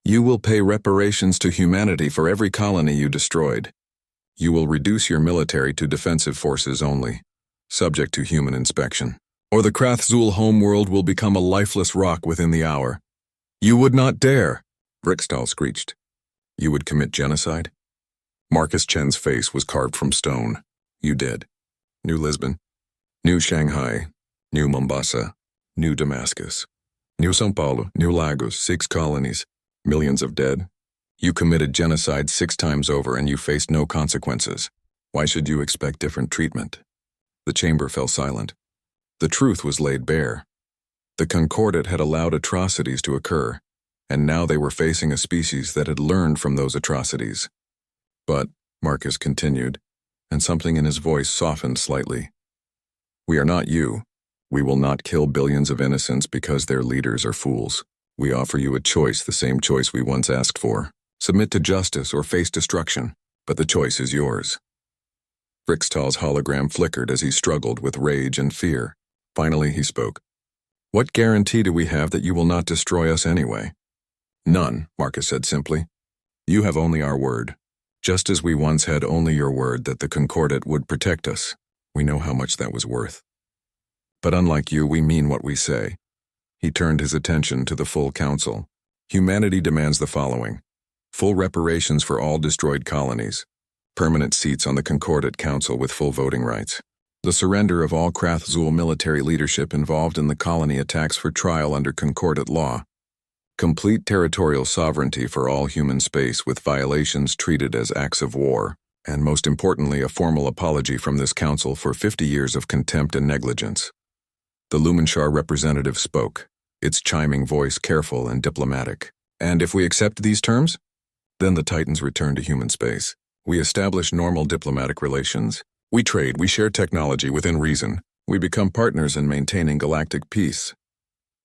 You will pay reparations to humanity for every colony you destroyed. You will reduce your military to defensive forces only, subject to human inspection. Or the Krathzul homeworld will become a lifeless rock within the hour. You would not dare, Vrixtal screeched. You would commit genocide? Marcus Chen's face was carved from stone. You did. New Lisbon, New Shanghai, New Mombasa, New Damascus, New São Paulo, New Lagos, 6 colonies, millions of dead. You committed genocide 6 times over and you faced no consequences. Why should you expect different treatment? The chamber fell silent. The truth was laid bare. The Concordat had allowed atrocities to occur, and now they were facing a species that had learned from those atrocities. But, Marcus continued, and something in his voice softened slightly. We are not you. We will not kill billions of innocents because their leaders are fools. We offer you a choice, the same choice we once asked for. Submit to justice or face destruction, but the choice is yours. Vrixtal's hologram flickered as he struggled with rage and fear. Finally, he spoke. What guarantee do we have that you will not destroy us anyway? None, Marcus said simply. You have only our word. Just as we once had only your word that the Concordat would protect us. We know how much that was worth. But unlike you, we mean what we say. He turned his attention to the full council. Humanity demands the following. Full reparations for all destroyed colonies. Permanent seats on the Concordat Council with full voting rights. The surrender of all Krathzul military leadership involved in the colony attacks for trial under Concordat law. Complete territorial sovereignty for all human space with violations treated as acts of war. And most importantly, a formal apology from this council for 50 years of contempt and negligence. The Lumenshar representative spoke, its chiming voice careful and diplomatic. And if we accept these terms? Then the Titans return to human space. We establish normal diplomatic relations. We trade, we share technology within reason. We become partners in maintaining galactic peace.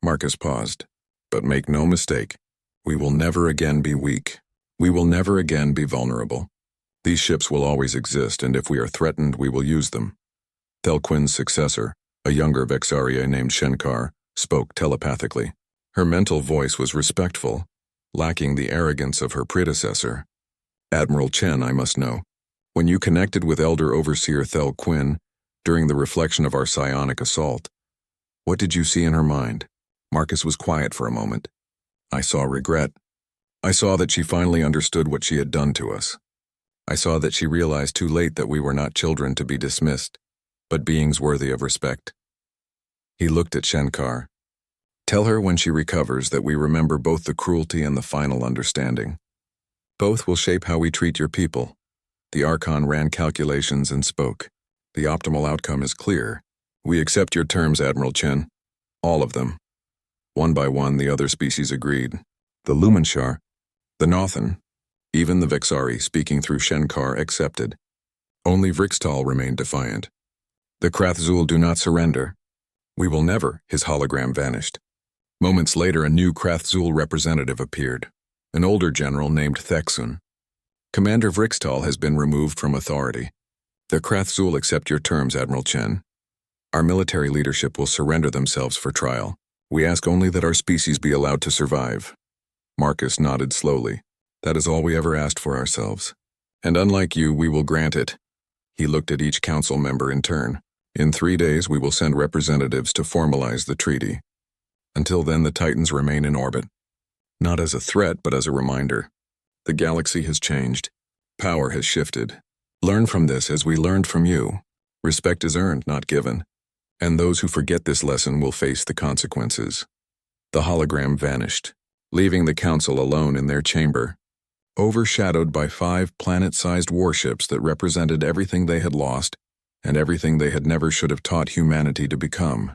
Marcus paused. But make no mistake, we will never again be weak. We will never again be vulnerable. These ships will always exist, and if we are threatened, we will use them. Thelquin's successor, a younger Vexaria named Shenkar, spoke telepathically. Her mental voice was respectful, lacking the arrogance of her predecessor. Admiral Chen, I must know. When you connected with Elder Overseer Thelquin during the reflection of our psionic assault, what did you see in her mind? Marcus was quiet for a moment. I saw regret. I saw that she finally understood what she had done to us. I saw that she realized too late that we were not children to be dismissed, but beings worthy of respect. He looked at Shenkar. Tell her when she recovers that we remember both the cruelty and the final understanding. Both will shape how we treat your people. The Archon ran calculations and spoke. The optimal outcome is clear. We accept your terms, Admiral Chen. All of them. One by one, the other species agreed. The Lumenshar, the Nothan, even the Vexari, speaking through Shenkar, accepted. Only Vrixtal remained defiant. The Krathzul do not surrender. We will never, his hologram vanished. Moments later, a new Krathzul representative appeared, an older general named Thexun. Commander Vrixtal has been removed from authority. The Krathzul accept your terms, Admiral Chen. Our military leadership will surrender themselves for trial. We ask only that our species be allowed to survive. Marcus nodded slowly. That is all we ever asked for ourselves. And unlike you, we will grant it. He looked at each council member in turn. In 3 days, we will send representatives to formalize the treaty. Until then, the Titans remain in orbit. Not as a threat, but as a reminder. The galaxy has changed. Power has shifted. Learn from this as we learned from you. Respect is earned, not given. And those who forget this lesson will face the consequences. The hologram vanished, leaving the council alone in their chamber, overshadowed by 5 planet-sized warships that represented everything they had lost and everything they had never should have taught humanity to become.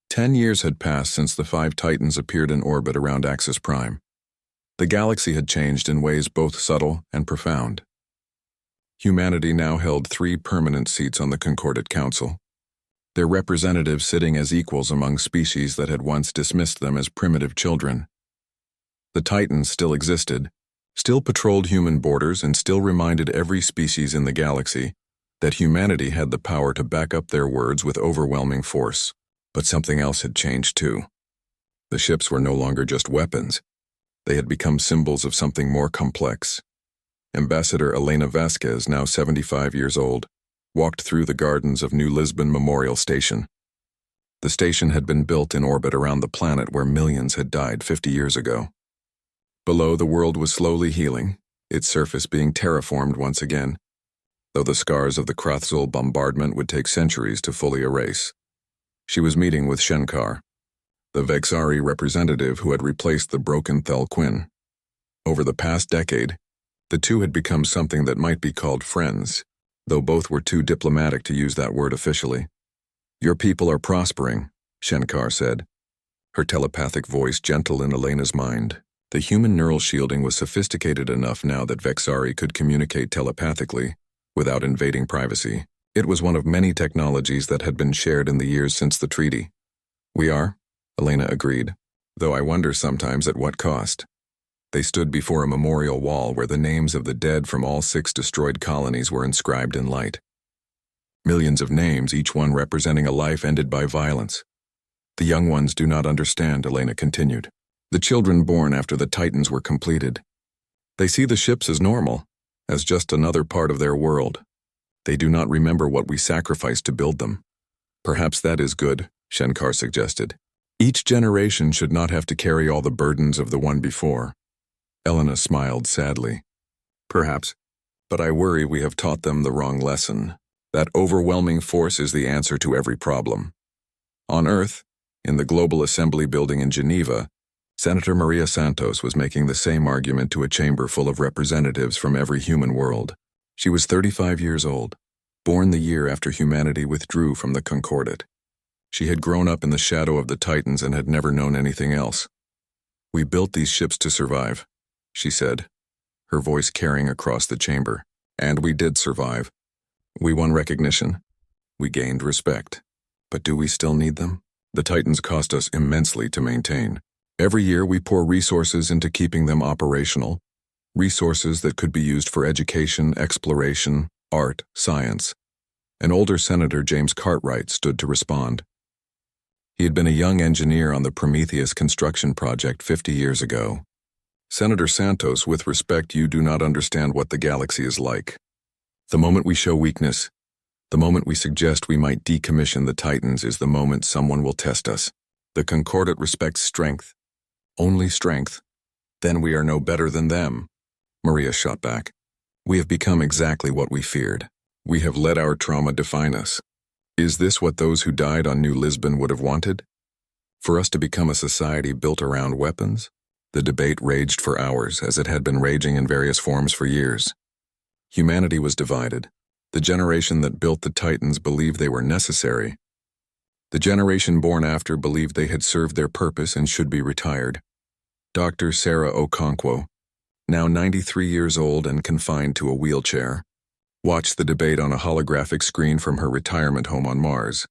10 years had passed since the 5 Titans appeared in orbit around Axis Prime. The galaxy had changed in ways both subtle and profound. Humanity now held 3 permanent seats on the Concordat Council, their representatives sitting as equals among species that had once dismissed them as primitive children. The Titans still existed, still patrolled human borders, and still reminded every species in the galaxy that humanity had the power to back up their words with overwhelming force. But something else had changed too. The ships were no longer just weapons. They had become symbols of something more complex. Ambassador Elena Vasquez, now 75 years old, walked through the gardens of New Lisbon Memorial Station. The station had been built in orbit around the planet where millions had died 50 years ago. Below, the world was slowly healing, its surface being terraformed once again, though the scars of the Krathzul bombardment would take centuries to fully erase. She was meeting with Shenkar, the Vexari representative who had replaced the broken Thelquin. Over the past decade, the two had become something that might be called friends, though both were too diplomatic to use that word officially. Your people are prospering, Shenkar said, her telepathic voice gentle in Elena's mind. The human neural shielding was sophisticated enough now that Vexari could communicate telepathically without invading privacy. It was one of many technologies that had been shared in the years since the treaty. We are, Elena agreed, though I wonder sometimes at what cost. They stood before a memorial wall where the names of the dead from all 6 destroyed colonies were inscribed in light. Millions of names, each one representing a life ended by violence. The young ones do not understand, Elena continued. The children born after the Titans were completed. They see the ships as normal, as just another part of their world. They do not remember what we sacrificed to build them. Perhaps that is good, Shenkar suggested. Each generation should not have to carry all the burdens of the one before. Elena smiled sadly. Perhaps, but I worry we have taught them the wrong lesson. That overwhelming force is the answer to every problem. On Earth, in the Global Assembly building in Geneva, Senator Maria Santos was making the same argument to a chamber full of representatives from every human world. She was 35 years old, born the year after humanity withdrew from the Concordat. She had grown up in the shadow of the Titans and had never known anything else. We built these ships to survive, she said, her voice carrying across the chamber. And we did survive. We won recognition. We gained respect. But do we still need them? The Titans cost us immensely to maintain. Every year we pour resources into keeping them operational, resources that could be used for education, exploration, art, science. An older Senator, James Cartwright, stood to respond. He had been a young engineer on the Prometheus construction project 50 years ago. Senator Santos, with respect, you do not understand what the galaxy is like. The moment we show weakness, the moment we suggest we might decommission the Titans is the moment someone will test us. The Concordat respects strength. Only strength. Then we are no better than them. Maria shot back. We have become exactly what we feared. We have let our trauma define us. Is this what those who died on New Lisbon would have wanted? For us to become a society built around weapons? The debate raged for hours, as it had been raging in various forms for years. Humanity was divided. The generation that built the Titans believed they were necessary. The generation born after believed they had served their purpose and should be retired. Dr. Sarah Okonkwo, now 93 years old and confined to a wheelchair, watched the debate on a holographic screen from her retirement home on Mars.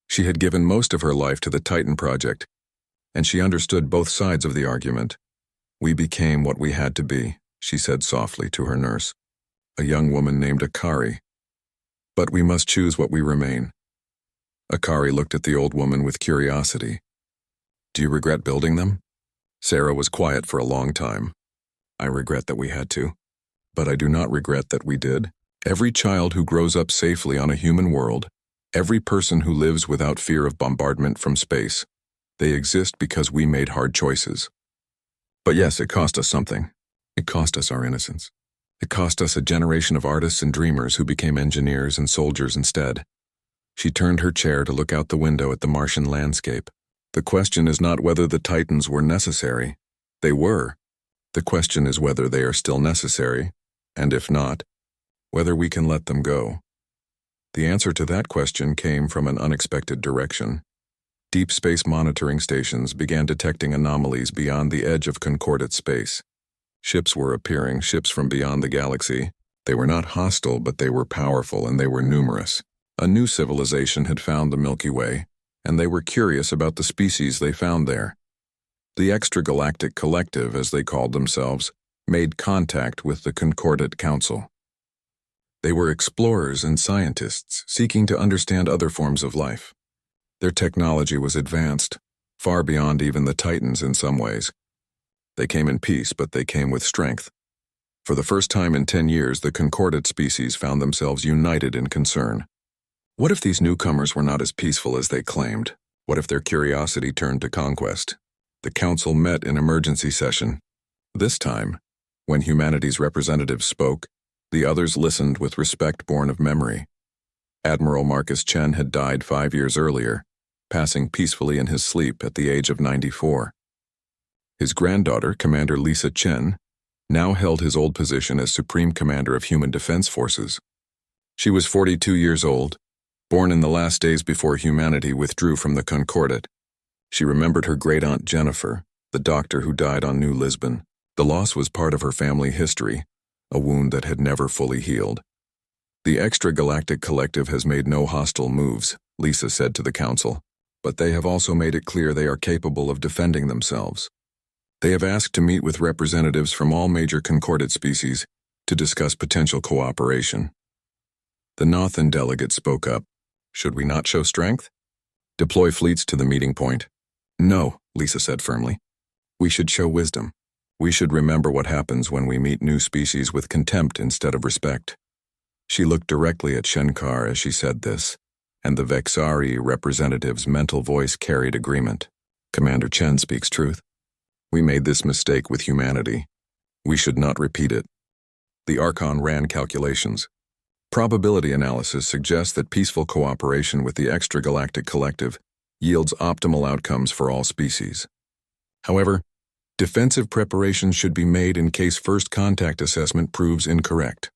She had given most of her life to the Titan project, and she understood both sides of the argument. We became what we had to be, she said softly to her nurse, a young woman named Akari. But we must choose what we remain. Akari looked at the old woman with curiosity. Do you regret building them? Sarah was quiet for a long time. I regret that we had to, but I do not regret that we did. Every child who grows up safely on a human world, every person who lives without fear of bombardment from space, they exist because we made hard choices. But yes, it cost us something. It cost us our innocence. It cost us a generation of artists and dreamers who became engineers and soldiers instead. She turned her chair to look out the window at the Martian landscape. The question is not whether the Titans were necessary. They were. The question is whether they are still necessary, and if not, whether we can let them go. The answer to that question came from an unexpected direction. Deep space monitoring stations began detecting anomalies beyond the edge of Concordat space. Ships were appearing, ships from beyond the galaxy. They were not hostile, but they were powerful and they were numerous. A new civilization had found the Milky Way, and they were curious about the species they found there. The Extragalactic Collective, as they called themselves, made contact with the Concordat Council. They were explorers and scientists seeking to understand other forms of life. Their technology was advanced, far beyond even the Titans in some ways. They came in peace, but they came with strength. For the first time in 10 years, the Concordat species found themselves united in concern. What if these newcomers were not as peaceful as they claimed? What if their curiosity turned to conquest? The council met in emergency session. This time, when humanity's representatives spoke, the others listened with respect born of memory. Admiral Marcus Chen had died 5 years earlier, passing peacefully in his sleep at the age of 94. His granddaughter, Commander Lisa Chen, now held his old position as Supreme Commander of Human Defense Forces. She was 42 years old, born in the last days before humanity withdrew from the Concordat. She remembered her great-aunt Jennifer, the doctor who died on New Lisbon. The loss was part of her family history, a wound that had never fully healed. The extragalactic collective has made no hostile moves, Lisa said to the council, but they have also made it clear they are capable of defending themselves. They have asked to meet with representatives from all major concordate species to discuss potential cooperation. The Nothan delegate spoke up. Should we not show strength? Deploy fleets to the meeting point. No, Lisa said firmly. We should show wisdom. We should remember what happens when we meet new species with contempt instead of respect. She looked directly at Shenkar as she said this, and the Vexari representative's mental voice carried agreement. Commander Chen speaks truth. We made this mistake with humanity. We should not repeat it. The Archon ran calculations. Probability analysis suggests that peaceful cooperation with the extragalactic collective yields optimal outcomes for all species. However, defensive preparations should be made in case first contact assessment proves incorrect.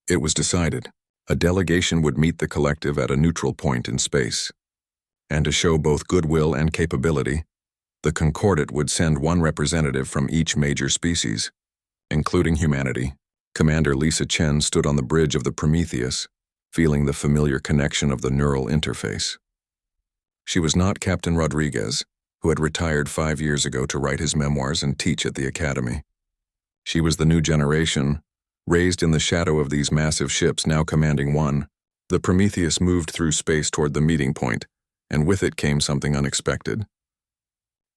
It was decided a delegation would meet the collective at a neutral point in space. And to show both goodwill and capability, the Concordate would send one representative from each major species, including humanity. Commander Lisa Chen stood on the bridge of the Prometheus, feeling the familiar connection of the neural interface. She was not Captain Rodriguez, who had retired 5 years ago to write his memoirs and teach at the academy. She was the new generation, raised in the shadow of these massive ships now commanding one. The Prometheus moved through space toward the meeting point, and with it came something unexpected.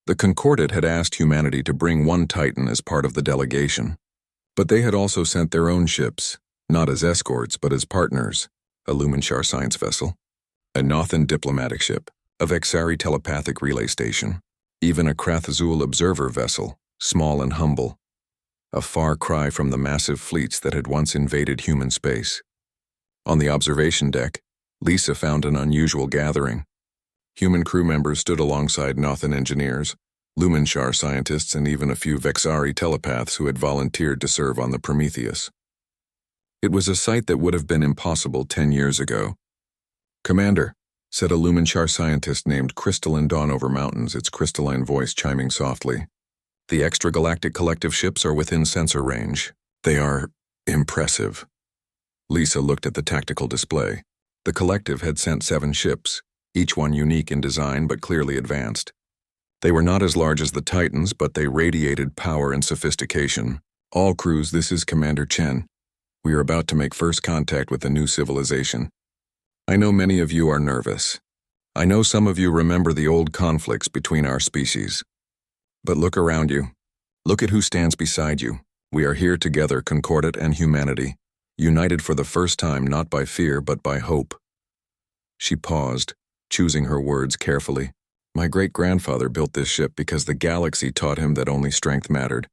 The Concordate had asked humanity to bring one Titan as part of the delegation, but they had also sent their own ships, not as escorts but as partners, a Lumenshar science vessel, a Nothan diplomatic ship, a Vexari telepathic relay station, even a Krathazul observer vessel, small and humble, a far cry from the massive fleets that had once invaded human space. On the observation deck, Lisa found an unusual gathering. Human crew members stood alongside Nothan engineers, Lumenshar scientists, and even a few Vexari telepaths who had volunteered to serve on the Prometheus. It was a sight that would have been impossible 10 years ago. "Commander," said a Lumenshar scientist named Crystalline Dawn over mountains, its crystalline voice chiming softly. "The extragalactic collective ships are within sensor range. They are impressive." Lisa looked at the tactical display. The collective had sent 7 ships, each one unique in design but clearly advanced. They were not as large as the Titans, but they radiated power and sophistication. "All crews, this is Commander Chen. We are about to make first contact with a new civilization. I know many of you are nervous. I know some of you remember the old conflicts between our species. But look around you. Look at who stands beside you. We are here together, Concordate and humanity, united for the first time not by fear but by hope." She paused, choosing her words carefully. "My great-grandfather built this ship because the galaxy taught him that only strength mattered.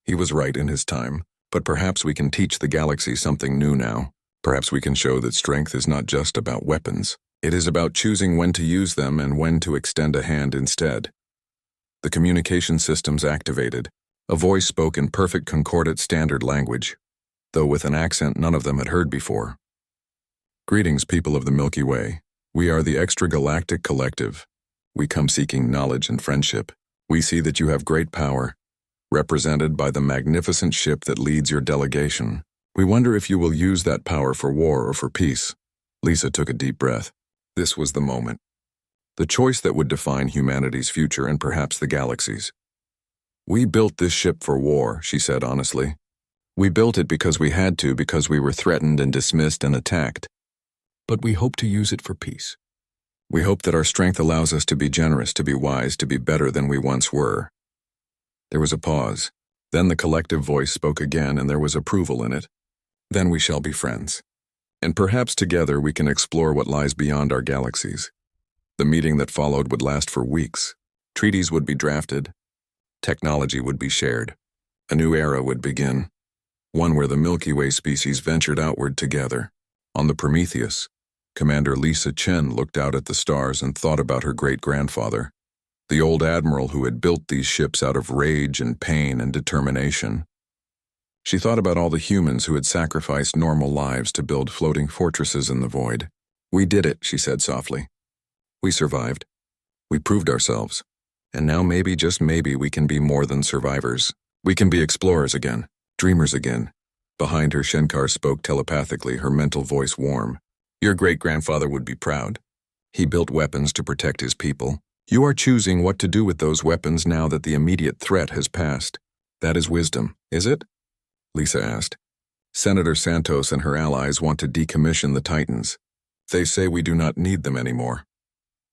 He was right in his time, but perhaps we can teach the galaxy something new now. Perhaps we can show that strength is not just about weapons. It is about choosing when to use them and when to extend a hand instead." The communication systems activated. A voice spoke in perfect Concordate standard language, though with an accent none of them had heard before. "Greetings, people of the Milky Way. We are the Extragalactic Collective. We come seeking knowledge and friendship. We see that you have great power, represented by the magnificent ship that leads your delegation. We wonder if you will use that power for war or for peace." Lisa took a deep breath. This was the moment. The choice that would define humanity's future and perhaps the galaxy's. "We built this ship for war," she said honestly. "We built it because we had to, because we were threatened and dismissed and attacked. But we hope to use it for peace. We hope that our strength allows us to be generous, to be wise, to be better than we once were." There was a pause. Then the collective voice spoke again, and there was approval in it. "Then we shall be friends. And perhaps together we can explore what lies beyond our galaxies." The meeting that followed would last for weeks. Treaties would be drafted. Technology would be shared. A new era would begin. One where the Milky Way species ventured outward together. On the Prometheus, Commander Lisa Chen looked out at the stars and thought about her great-grandfather, the old admiral who had built these ships out of rage and pain and determination. She thought about all the humans who had sacrificed normal lives to build floating fortresses in the void. "We did it," she said softly. "We survived. We proved ourselves. And now maybe, just maybe, we can be more than survivors. We can be explorers again, dreamers again, Behind her, Shenkar spoke telepathically, her mental voice warm. Your great-grandfather would be proud. He built weapons to protect his people. You are choosing what to do with those weapons now that the immediate threat has passed. That is wisdom, is it? Lisa asked. Senator Santos and her allies want to decommission the Titans. They say we do not need them anymore.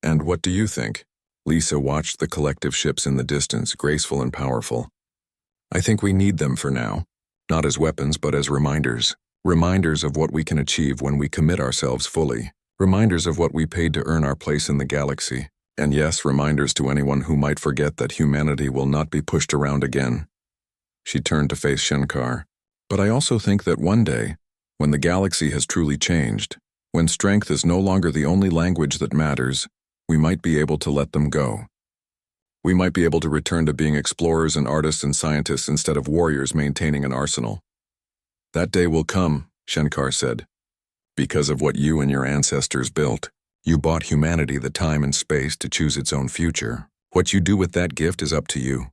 And what do you think? Lisa watched the collective ships in the distance, graceful and powerful. I think we need them for now. Not as weapons, but as reminders. Reminders of what we can achieve when we commit ourselves fully. Reminders of what we paid to earn our place in the galaxy. And yes, reminders to anyone who might forget that humanity will not be pushed around again. She turned to face Shenkar. But I also think that one day, when the galaxy has truly changed, when strength is no longer the only language that matters, we might be able to let them go. We might be able to return to being explorers and artists and scientists instead of warriors maintaining an arsenal. That day will come, Shenkar said. Because of what you and your ancestors built, you bought humanity the time and space to choose its own future. What you do with that gift is up to you.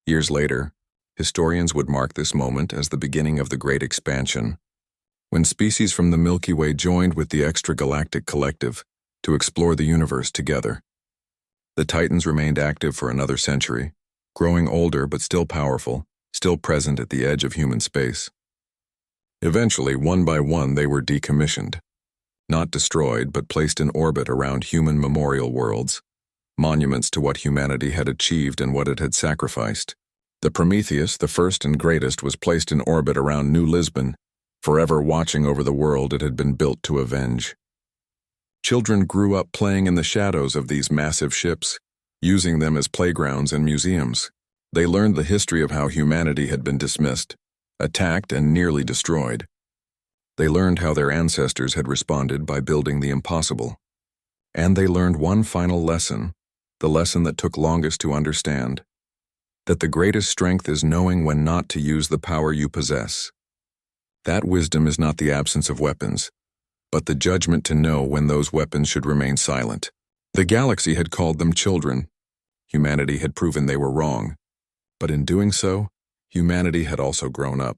Years later, historians would mark this moment as the beginning of the Great Expansion, when species from the Milky Way joined with the extragalactic collective to explore the universe together. The Titans remained active for another century, growing older but still powerful, still present at the edge of human space. Eventually, one by one, they were decommissioned. Not destroyed, but placed in orbit around human memorial worlds, monuments to what humanity had achieved and what it had sacrificed. The Prometheus, the first and greatest, was placed in orbit around New Lisbon, forever watching over the world it had been built to avenge. Children grew up playing in the shadows of these massive ships, using them as playgrounds and museums. They learned the history of how humanity had been dismissed, attacked and nearly destroyed. They learned how their ancestors had responded by building the impossible. And they learned one final lesson, the lesson that took longest to understand, that the greatest strength is knowing when not to use the power you possess. That wisdom is not the absence of weapons, but the judgment to know when those weapons should remain silent. The galaxy had called them children. Humanity had proven they were wrong. But in doing so, humanity had also grown up,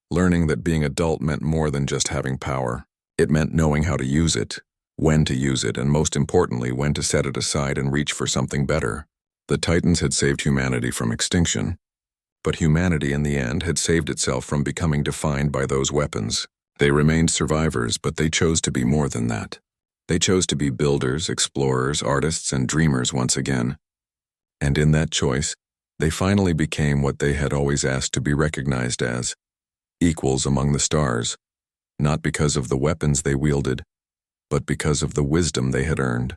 learning that being adult meant more than just having power. It meant knowing how to use it, when to use it, and most importantly, when to set it aside and reach for something better. The Titans had saved humanity from extinction, but humanity in the end had saved itself from becoming defined by those weapons. They remained survivors, but they chose to be more than that. They chose to be builders, explorers, artists, and dreamers once again. And in that choice, they finally became what they had always asked to be recognized as, equals among the stars, not because of the weapons they wielded, but because of the wisdom they had earned.